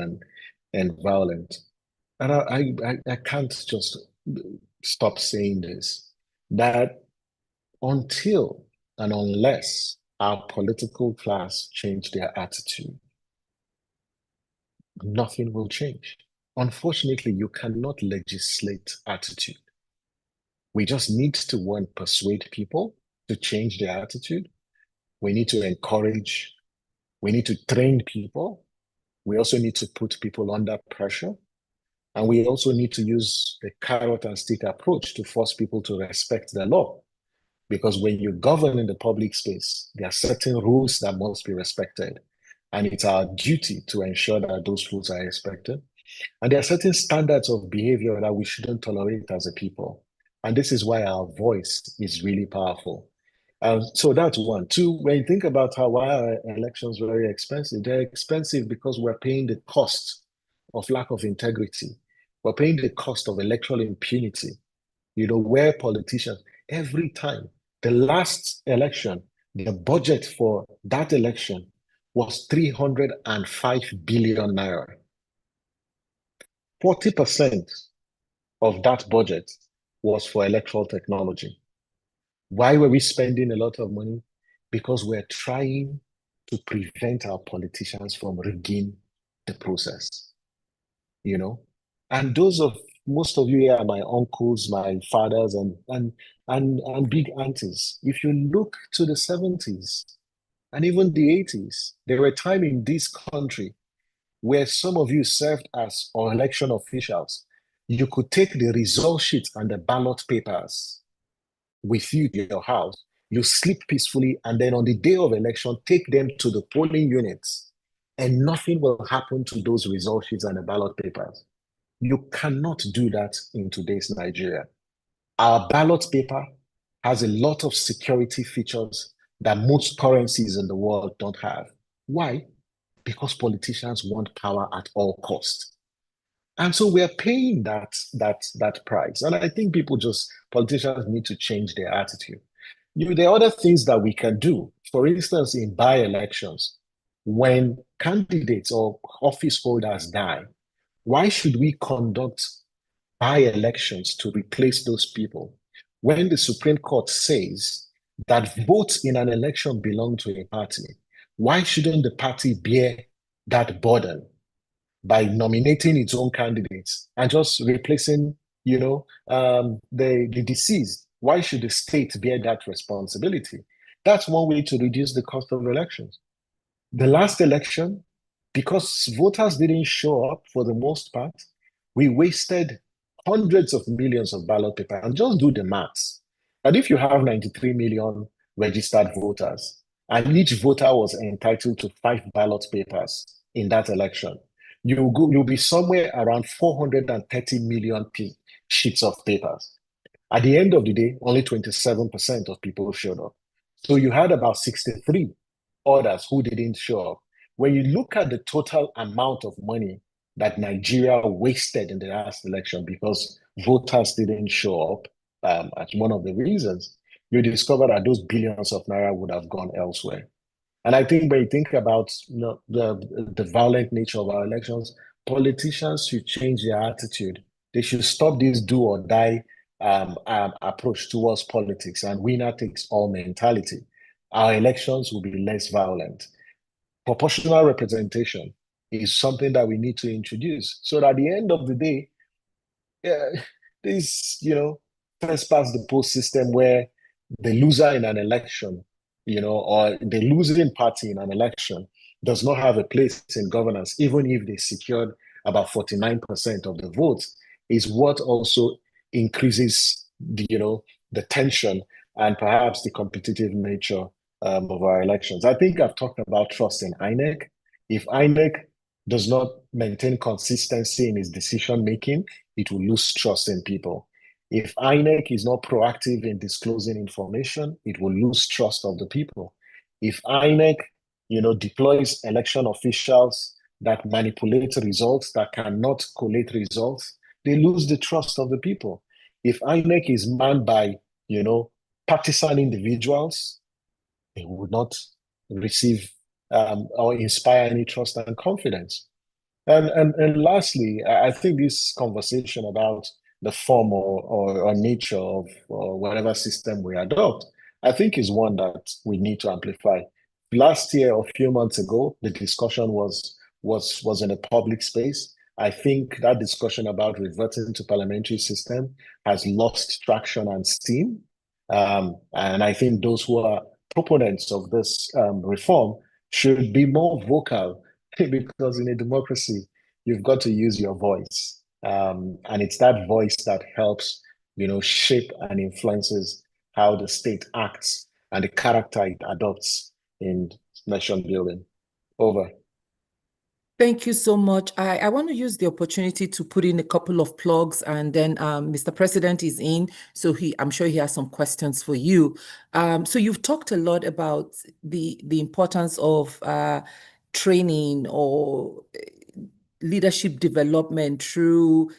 and violent, and I can't just stop saying this, that until and unless our political class change their attitude, nothing will change. Unfortunately, you cannot legislate attitude. We just need to, one, persuade people to change their attitude. We need to encourage, we need to train people. We also need to put people under pressure. And we also need to use the carrot and stick approach to force people to respect the law. Because when you govern in the public space, there are certain rules that must be respected. And it's our duty to ensure that those rules are respected. And there are certain standards of behavior that we shouldn't tolerate as a people. And this is why our voice is really powerful. So that's one. Two, when you think about why are elections very expensive, they're expensive because we're paying the cost of lack of integrity. We're paying the cost of electoral impunity. Where politicians, every time, the last election, the budget for that election was 305 billion naira. 40% of that budget was for electoral technology. Why were we spending a lot of money? Because we're trying to prevent our politicians from rigging the process, And most of you here are my uncles, my fathers, and big aunties. If you look to the 70s and even the 80s, there were times in this country where some of you served as election officials. You could take the result sheet and the ballot papers with you to your house. You sleep peacefully, and then on the day of election, take them to the polling units, and nothing will happen to those result sheets and the ballot papers. You cannot do that in today's Nigeria. Our ballot paper has a lot of security features that most currencies in the world don't have. Why? Because politicians want power at all costs. And so we're paying that price. And I think politicians need to change their attitude. There are other things that we can do. For instance, in by-elections, when candidates or office holders die, why should we conduct by-elections to replace those people? When the Supreme Court says that votes in an election belong to a party, why shouldn't the party bear that burden by nominating its own candidates and just replacing, the deceased? Why should the state bear that responsibility? That's one way to reduce the cost of elections. The last election, because voters didn't show up for the most part, we wasted hundreds of millions of ballot paper. And just do the maths. And if you have 93 million registered voters, and each voter was entitled to 5 ballot papers in that election, you'll be somewhere around 430 million sheets of papers. At the end of the day, only 27% of people showed up. So you had about 63 others who didn't show up. When you look at the total amount of money that Nigeria wasted in the last election because voters didn't show up as one of the reasons, you discover that those billions of naira would have gone elsewhere. And I think when you think about the violent nature of our elections, politicians should change their attitude. They should stop this do or die approach towards politics and winner takes all mentality. Our elections will be less violent. Proportional representation is something that we need to introduce so that at the end of the day, this, first past the post system where the loser in an election, or the losing party in an election does not have a place in governance, even if they secured about 49% of the votes, is what also increases the tension and perhaps the competitive nature of our elections. I think I've talked about trust in INEC. If INEC does not maintain consistency in its decision making, it will lose trust in people. If INEC is not proactive in disclosing information, it will lose trust of the people. If INEC, deploys election officials that manipulate results, that cannot collate results, they lose the trust of the people. If INEC is manned by, partisan individuals, they would not receive or inspire any trust and confidence. And lastly, I think this conversation about the form or nature of whatever system we adopt, I think is one that we need to amplify. Last year, or a few months ago, the discussion was in a public space. I think that discussion about reverting to parliamentary system has lost traction and steam. And I think those who are proponents of this reform should be more vocal, because in a democracy, you've got to use your voice. And it's that voice that helps, shape and influences how the state acts and the character it adopts in nation building. Over. Thank you so much. I want to use the opportunity to put in a couple of plugs, and then Mr. President is in, so I'm sure he has some questions for you. So you've talked a lot about the importance of training or leadership development through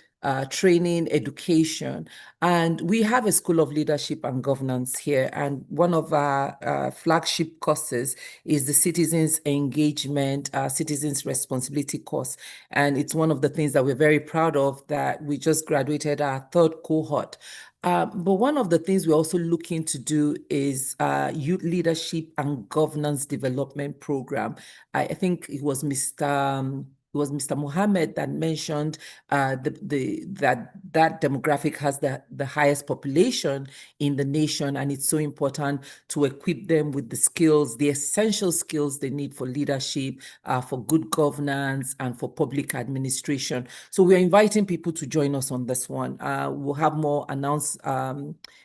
training, education. And we have a School of Leadership and Governance here. And one of our flagship courses is the Citizens Engagement, Citizens Responsibility course. And it's one of the things that we're very proud of, that we just graduated our 3rd cohort. But one of the things we're also looking to do is Youth Leadership and Governance Development Program. I think it was Mr. Mohammed that mentioned that demographic has the highest population in the nation, and it's so important to equip them with the skills, the essential skills they need for leadership, for good governance, and for public administration. So we're inviting people to join us on this one. We'll have more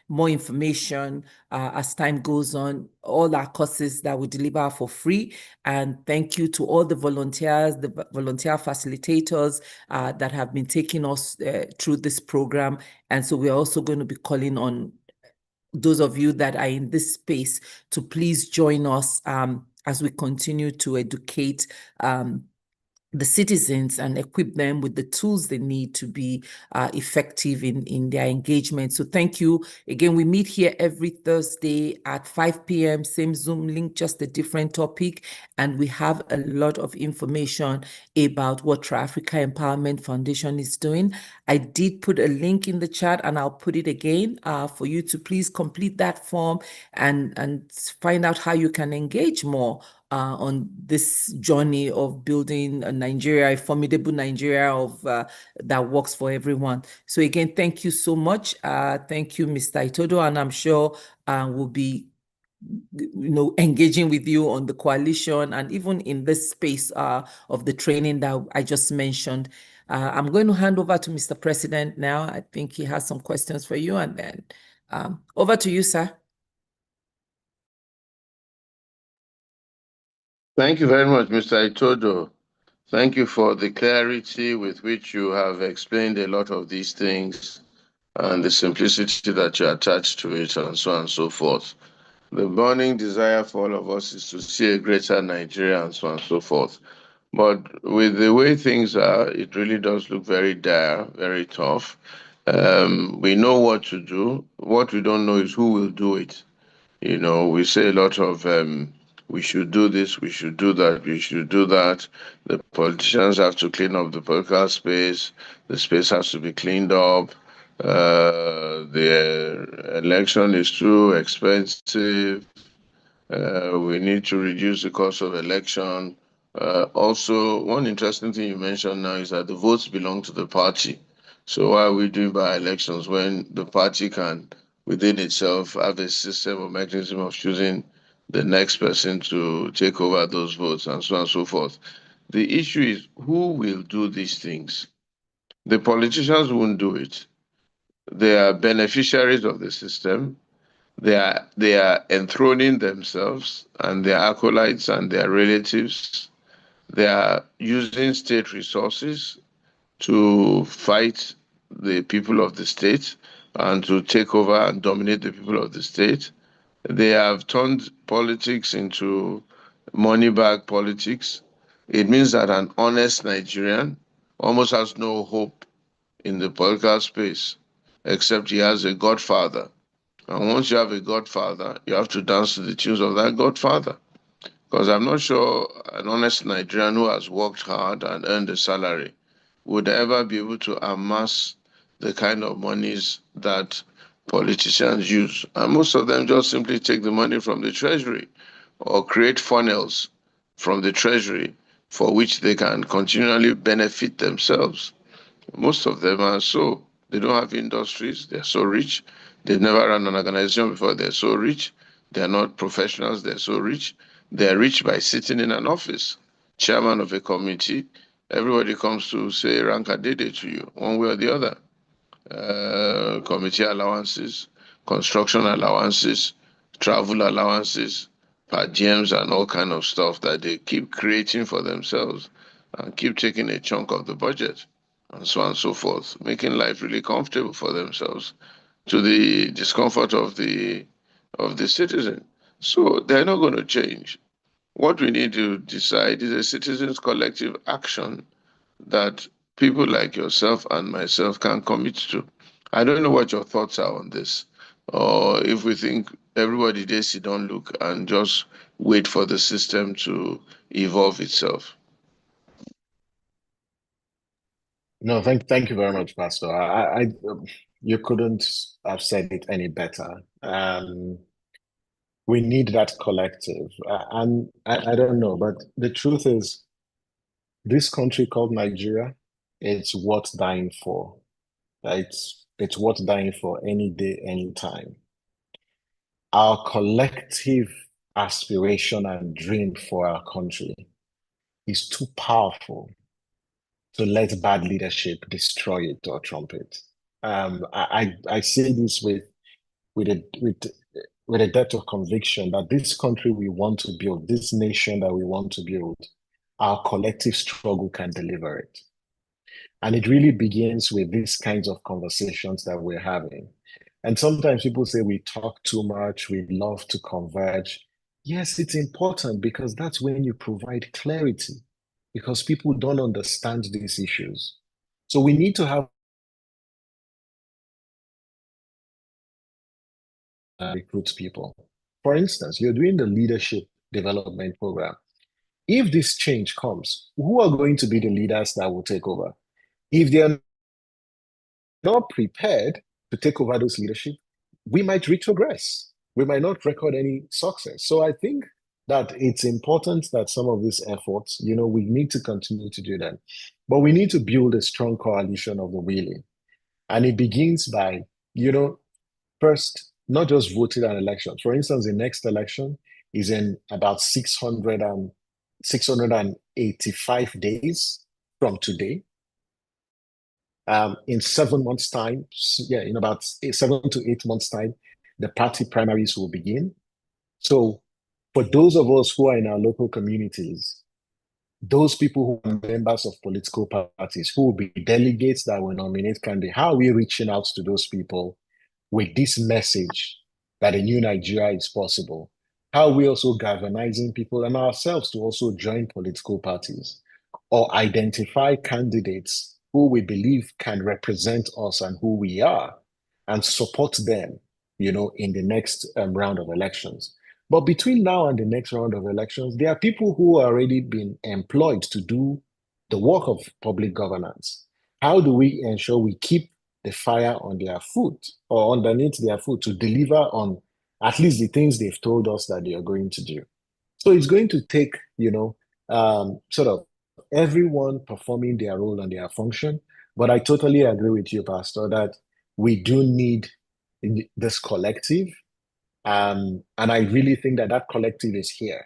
more information as time goes on. All our courses that we deliver for free. And thank you to all the volunteers, the volunteer facilitators that have been taking us through this program. And so we're also going to be calling on those of you that are in this space to please join us as we continue to educate the citizens and equip them with the tools they need to be effective in their engagement. So thank you. Again, we meet here every Thursday at 5 p.m., same Zoom link, just a different topic. And we have a lot of information about what Tri-Africa Empowerment Foundation is doing. I did put a link in the chat and I'll put it again for you to please complete that form and find out how you can engage more on this journey of building a Nigeria, a formidable Nigeria that works for everyone. So again, thank you so much. Thank you, Mr. Itodo, and I'm sure we'll be engaging with you on the coalition and even in this space of the training that I just mentioned. I'm going to hand over to Mr. President now. I think he has some questions for you, and then over to you, sir. Thank you very much, Mr. Itodo. Thank you for the clarity with which you have explained a lot of these things and the simplicity that you attach to it and so on and so forth. The burning desire for all of us is to see a greater Nigeria and so on and so forth. But with the way things are, it really does look very dire, very tough. We know what to do. What we don't know is who will do it. We say a lot of we should do this, we should do that, we should do that. The politicians have to clean up the political space. The space has to be cleaned up. The election is too expensive. We need to reduce the cost of election. Also, one interesting thing you mentioned now is that the votes belong to the party. So why are we doing by-elections when the party can, within itself, have a system or mechanism of choosing the next person to take over those votes and so on and so forth? The issue is who will do these things? The politicians won't do it. They are beneficiaries of the system. They are enthroning themselves and their acolytes and their relatives. They are using state resources to fight the people of the state and to take over and dominate the people of the state. They have turned politics into money bag politics. It means that an honest Nigerian almost has no hope in the political space, except he has a godfather. And once you have a godfather, you have to dance to the tunes of that godfather. Because I'm not sure an honest Nigerian who has worked hard and earned a salary would ever be able to amass the kind of monies that politicians use. And most of them just simply take the money from the treasury or create funnels from the treasury for which they can continually benefit themselves. Most of them are so. They don't have industries. They're so rich. They've never run an organization before. They're so rich. They're not professionals. They're so rich. They're rich by sitting in an office, chairman of a committee. Everybody comes to say rank a day to you, one way or the other. Committee allowances, construction allowances, travel allowances, per diems, and all kind of stuff that they keep creating for themselves and keep taking a chunk of the budget and so on and so forth, making life really comfortable for themselves to the discomfort of the citizen. So they're not going to change. What we need to decide is a citizens' collective action that people like yourself and myself can commit to. I don't know what your thoughts are on this, or if we think everybody they sit down, look, and just wait for the system to evolve itself. No, thank you very much, Pastor. You couldn't have said it any better. We need that collective. And I don't know, but the truth is, this country called Nigeria, it's worth dying for. It's worth dying for any day, any time. Our collective aspiration and dream for our country is too powerful to let bad leadership destroy it or trump it. I say this with a depth of conviction that this country we want to build, this nation that we want to build, our collective struggle can deliver it. And it really begins with these kinds of conversations that we're having. And sometimes people say we talk too much, we love to converge. Yes, it's important because that's when you provide clarity. because people don't understand these issues. So we need to have recruit people. For instance, you're doing the leadership development program. If this change comes, who are going to be the leaders that will take over? If they're not prepared to take over those leadership, we might retrogress. We might not record any success. So I think that it's important that some of these efforts, we need to continue to do that. But we need to build a strong coalition of the willing. And it begins by, first, not just voting an election. For instance, the next election is in about 685 days from today. In 7 months' time, in about 7 to 8 months' time, the party primaries will begin. So for those of us who are in our local communities, those people who are members of political parties, who will be delegates that will nominate candidates, how are we reaching out to those people with this message that a new Nigeria is possible? How are we also galvanizing people and ourselves to also join political parties or identify candidates who we believe can represent us and who we are and support them, in the next round of elections? But between now and the next round of elections, there are people who are already been employed to do the work of public governance. How do we ensure we keep the fire on their foot or underneath their foot to deliver on at least the things they've told us that they are going to do? So it's going to take, sort of everyone performing their role and their function. But I totally agree with you, Pastor, that we do need this collective. And I really think that collective is here.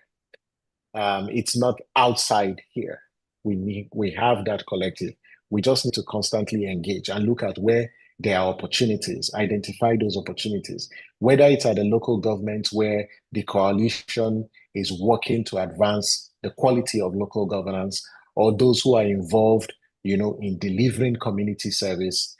It's not outside here. We have that collective. We just need to constantly engage and look at where there are opportunities, identify those opportunities, whether it's at the local government where the coalition is working to advance the quality of local governance, or those who are involved, in delivering community service,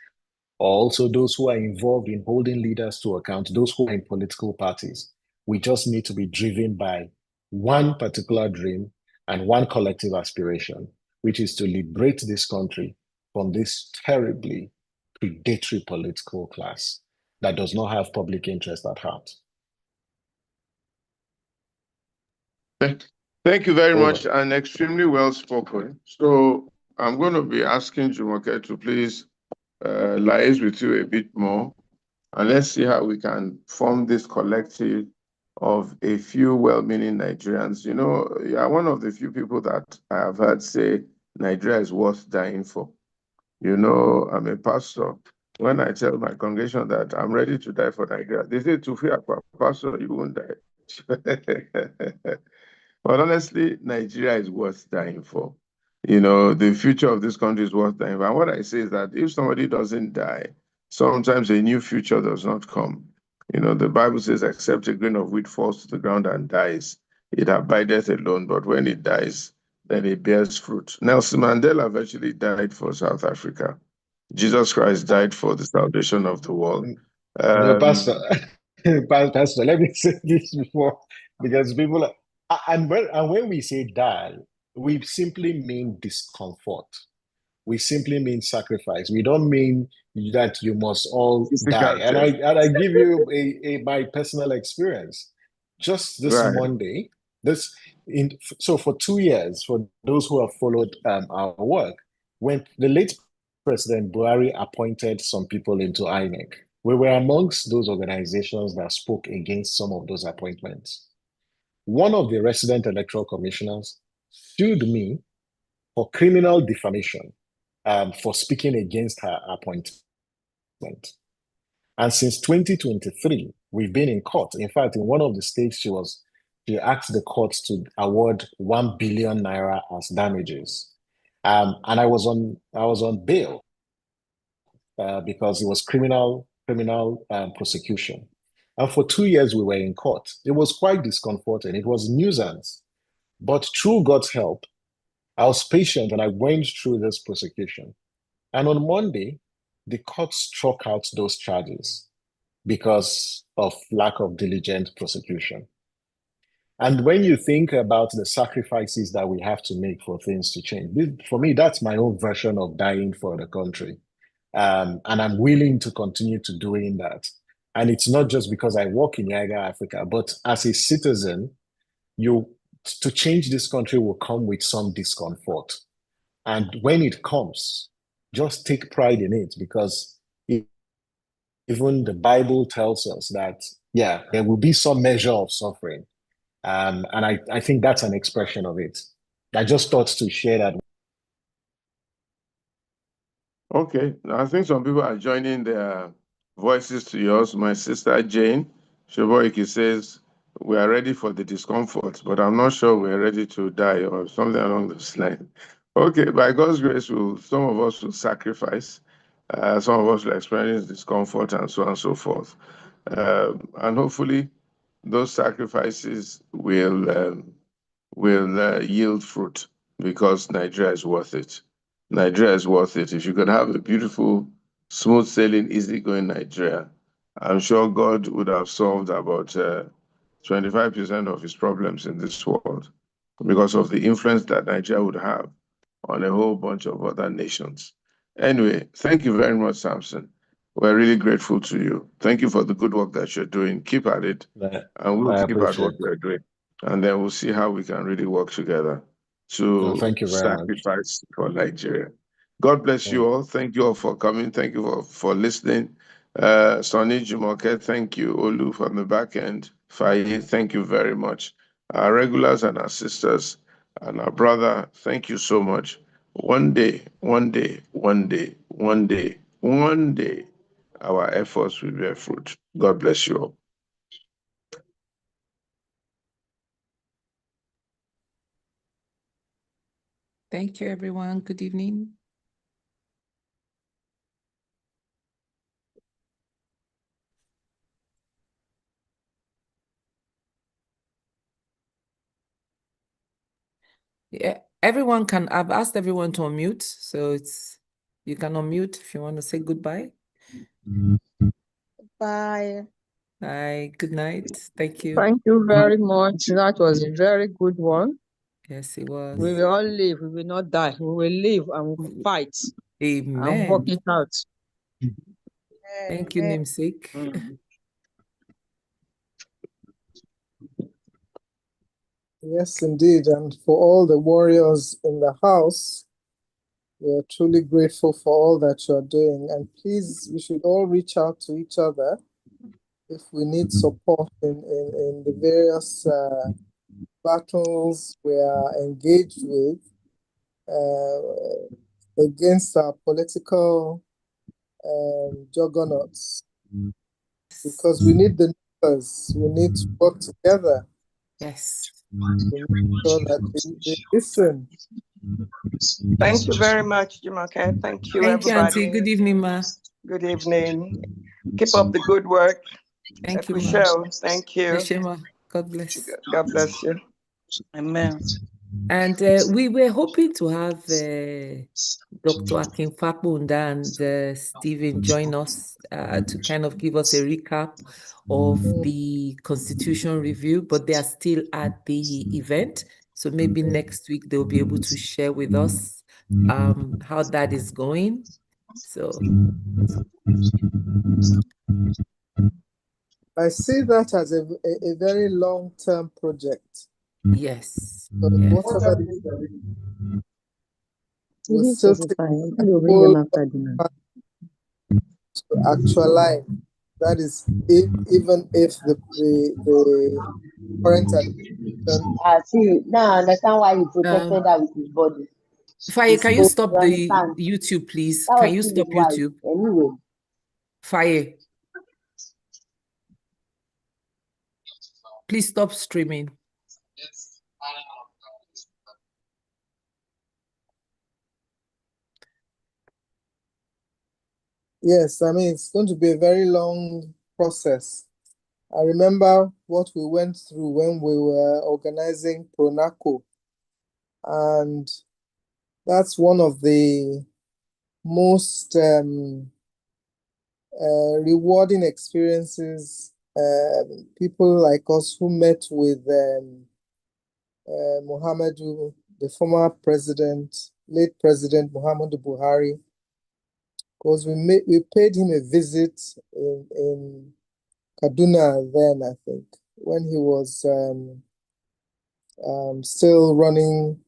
or also those who are involved in holding leaders to account, those who are in political parties. We just need to be driven by one particular dream and one collective aspiration, which is to liberate this country from this terribly predatory political class that does not have public interest at heart. Thank you very much, and extremely well spoken. So I'm going to be asking Jumoke to please liaise with you a bit more, and let's see how we can form this collective of a few well-meaning Nigerians. You are one of the few people that I have heard say Nigeria is worth dying for. I'm a pastor. When I tell my congregation that I'm ready to die for Nigeria, they say, to fear, Pastor, you won't die. But honestly, Nigeria is worth dying for. The future of this country is worth dying for. And what I say is that if somebody doesn't die, sometimes a new future does not come. The Bible says, except a grain of wheat falls to the ground and dies, it abideth alone. But when it dies, then it bears fruit. Nelson Mandela virtually died for South Africa. Jesus Christ died for the salvation of the world. Pastor, Pastor, let me say this before, because people are, and when we say die, we simply mean discomfort. We simply mean sacrifice. We don't mean that you must all die. And I give you my personal experience. Just this Monday, so for 2 years, for those who have followed our work, when the late President Buhari appointed some people into INEC, we were amongst those organizations that spoke against some of those appointments. One of the resident electoral commissioners sued me for criminal defamation for speaking against her appointment. And since 2023, we've been in court. In fact, in one of the states, she asked the court to award 1 billion naira as damages. And I was on bail because it was criminal prosecution. And for 2 years, we were in court. It was quite discomforting. It was nuisance. But through God's help, I was patient and I went through this prosecution. And on Monday, the court struck out those charges because of lack of diligent prosecution. And when you think about the sacrifices that we have to make for things to change, for me, that's my own version of dying for the country. And I'm willing to continue to doing that. And it's not just because I work in Yaga Africa, but as a citizen, to change this country will come with some discomfort. And when it comes, just take pride in it, because even the Bible tells us that, yeah, there will be some measure of suffering. And I think that's an expression of it. I just thought to share that. Okay, I think some people are joining their voices to yours. My sister Jane Shoboiki says, we are ready for the discomfort, but I'm not sure we're ready to die or something along those lines. Okay, by God's grace, some of us will sacrifice, some of us will experience discomfort and so on and so forth. And hopefully those sacrifices will yield fruit, because Nigeria is worth it. Nigeria is worth it. If you could have a beautiful, smooth sailing, easygoing Nigeria, I'm sure God would have solved about 25% of his problems in this world, because of the influence that Nigeria would have on a whole bunch of other nations. Anyway, thank you very much, Samson. We're really grateful to you. Thank you for the good work that you're doing. Keep at it, and we'll keep at what we're doing. And then we'll see how we can really work together to Thank you very sacrifice for Nigeria. God bless you all. Thank you all for coming. Thank you for listening. Sonny Jumoke, thank you. Olu from the back end. Faye, thank you very much. Our regulars and our sisters and our brother, thank you so much. One day, one day, one day, one day, one day, our efforts will bear fruit. God bless you all. Thank you, everyone. Good evening. Yeah, I've asked everyone to unmute, so you can unmute if you want to say goodbye. Bye. Bye. Good night. Thank you. Thank you very much. That was a very good one. Yes, it was. We will all live. We will not die. We will live and we will fight. Amen. And work it out. Thank you, namesake. Yes, indeed. And for all the warriors in the house, we are truly grateful for all that you're doing. And please, we should all reach out to each other if we need support in the various battles we are engaged with against our political juggernauts. Because we need the numbers, we need to work together. Yes. To make sure that they listen. Thank you very much, Jumoke. Thank you, Thank you, everybody. Auntie. Good evening, ma. Good evening. Keep up the good work. Thank you, ma. Thank you. Yeshema. God bless. God bless you. Amen. And we were hoping to have Dr. Akin Fakbunda and Stephen join us to kind of give us a recap of the Constitution review, but they are still at the event. So maybe next week they'll be able to share with us how that is going. So I see that as a very long-term project. yes. So Yes. whatever will still take to actualize. That is, even if the current administration. See, now I understand why he protected her with his body. Faye, can you stop the YouTube, please? Can you stop YouTube? Anyway. Faye, please stop streaming. Yes, I mean, it's going to be a very long process. I remember what we went through when we were organizing Pronaco. And that's one of the most rewarding experiences. People like us who met with Muhammadu, the former president, late President Muhammadu Buhari, because we paid him a visit in Kaduna then, I think, when he was still running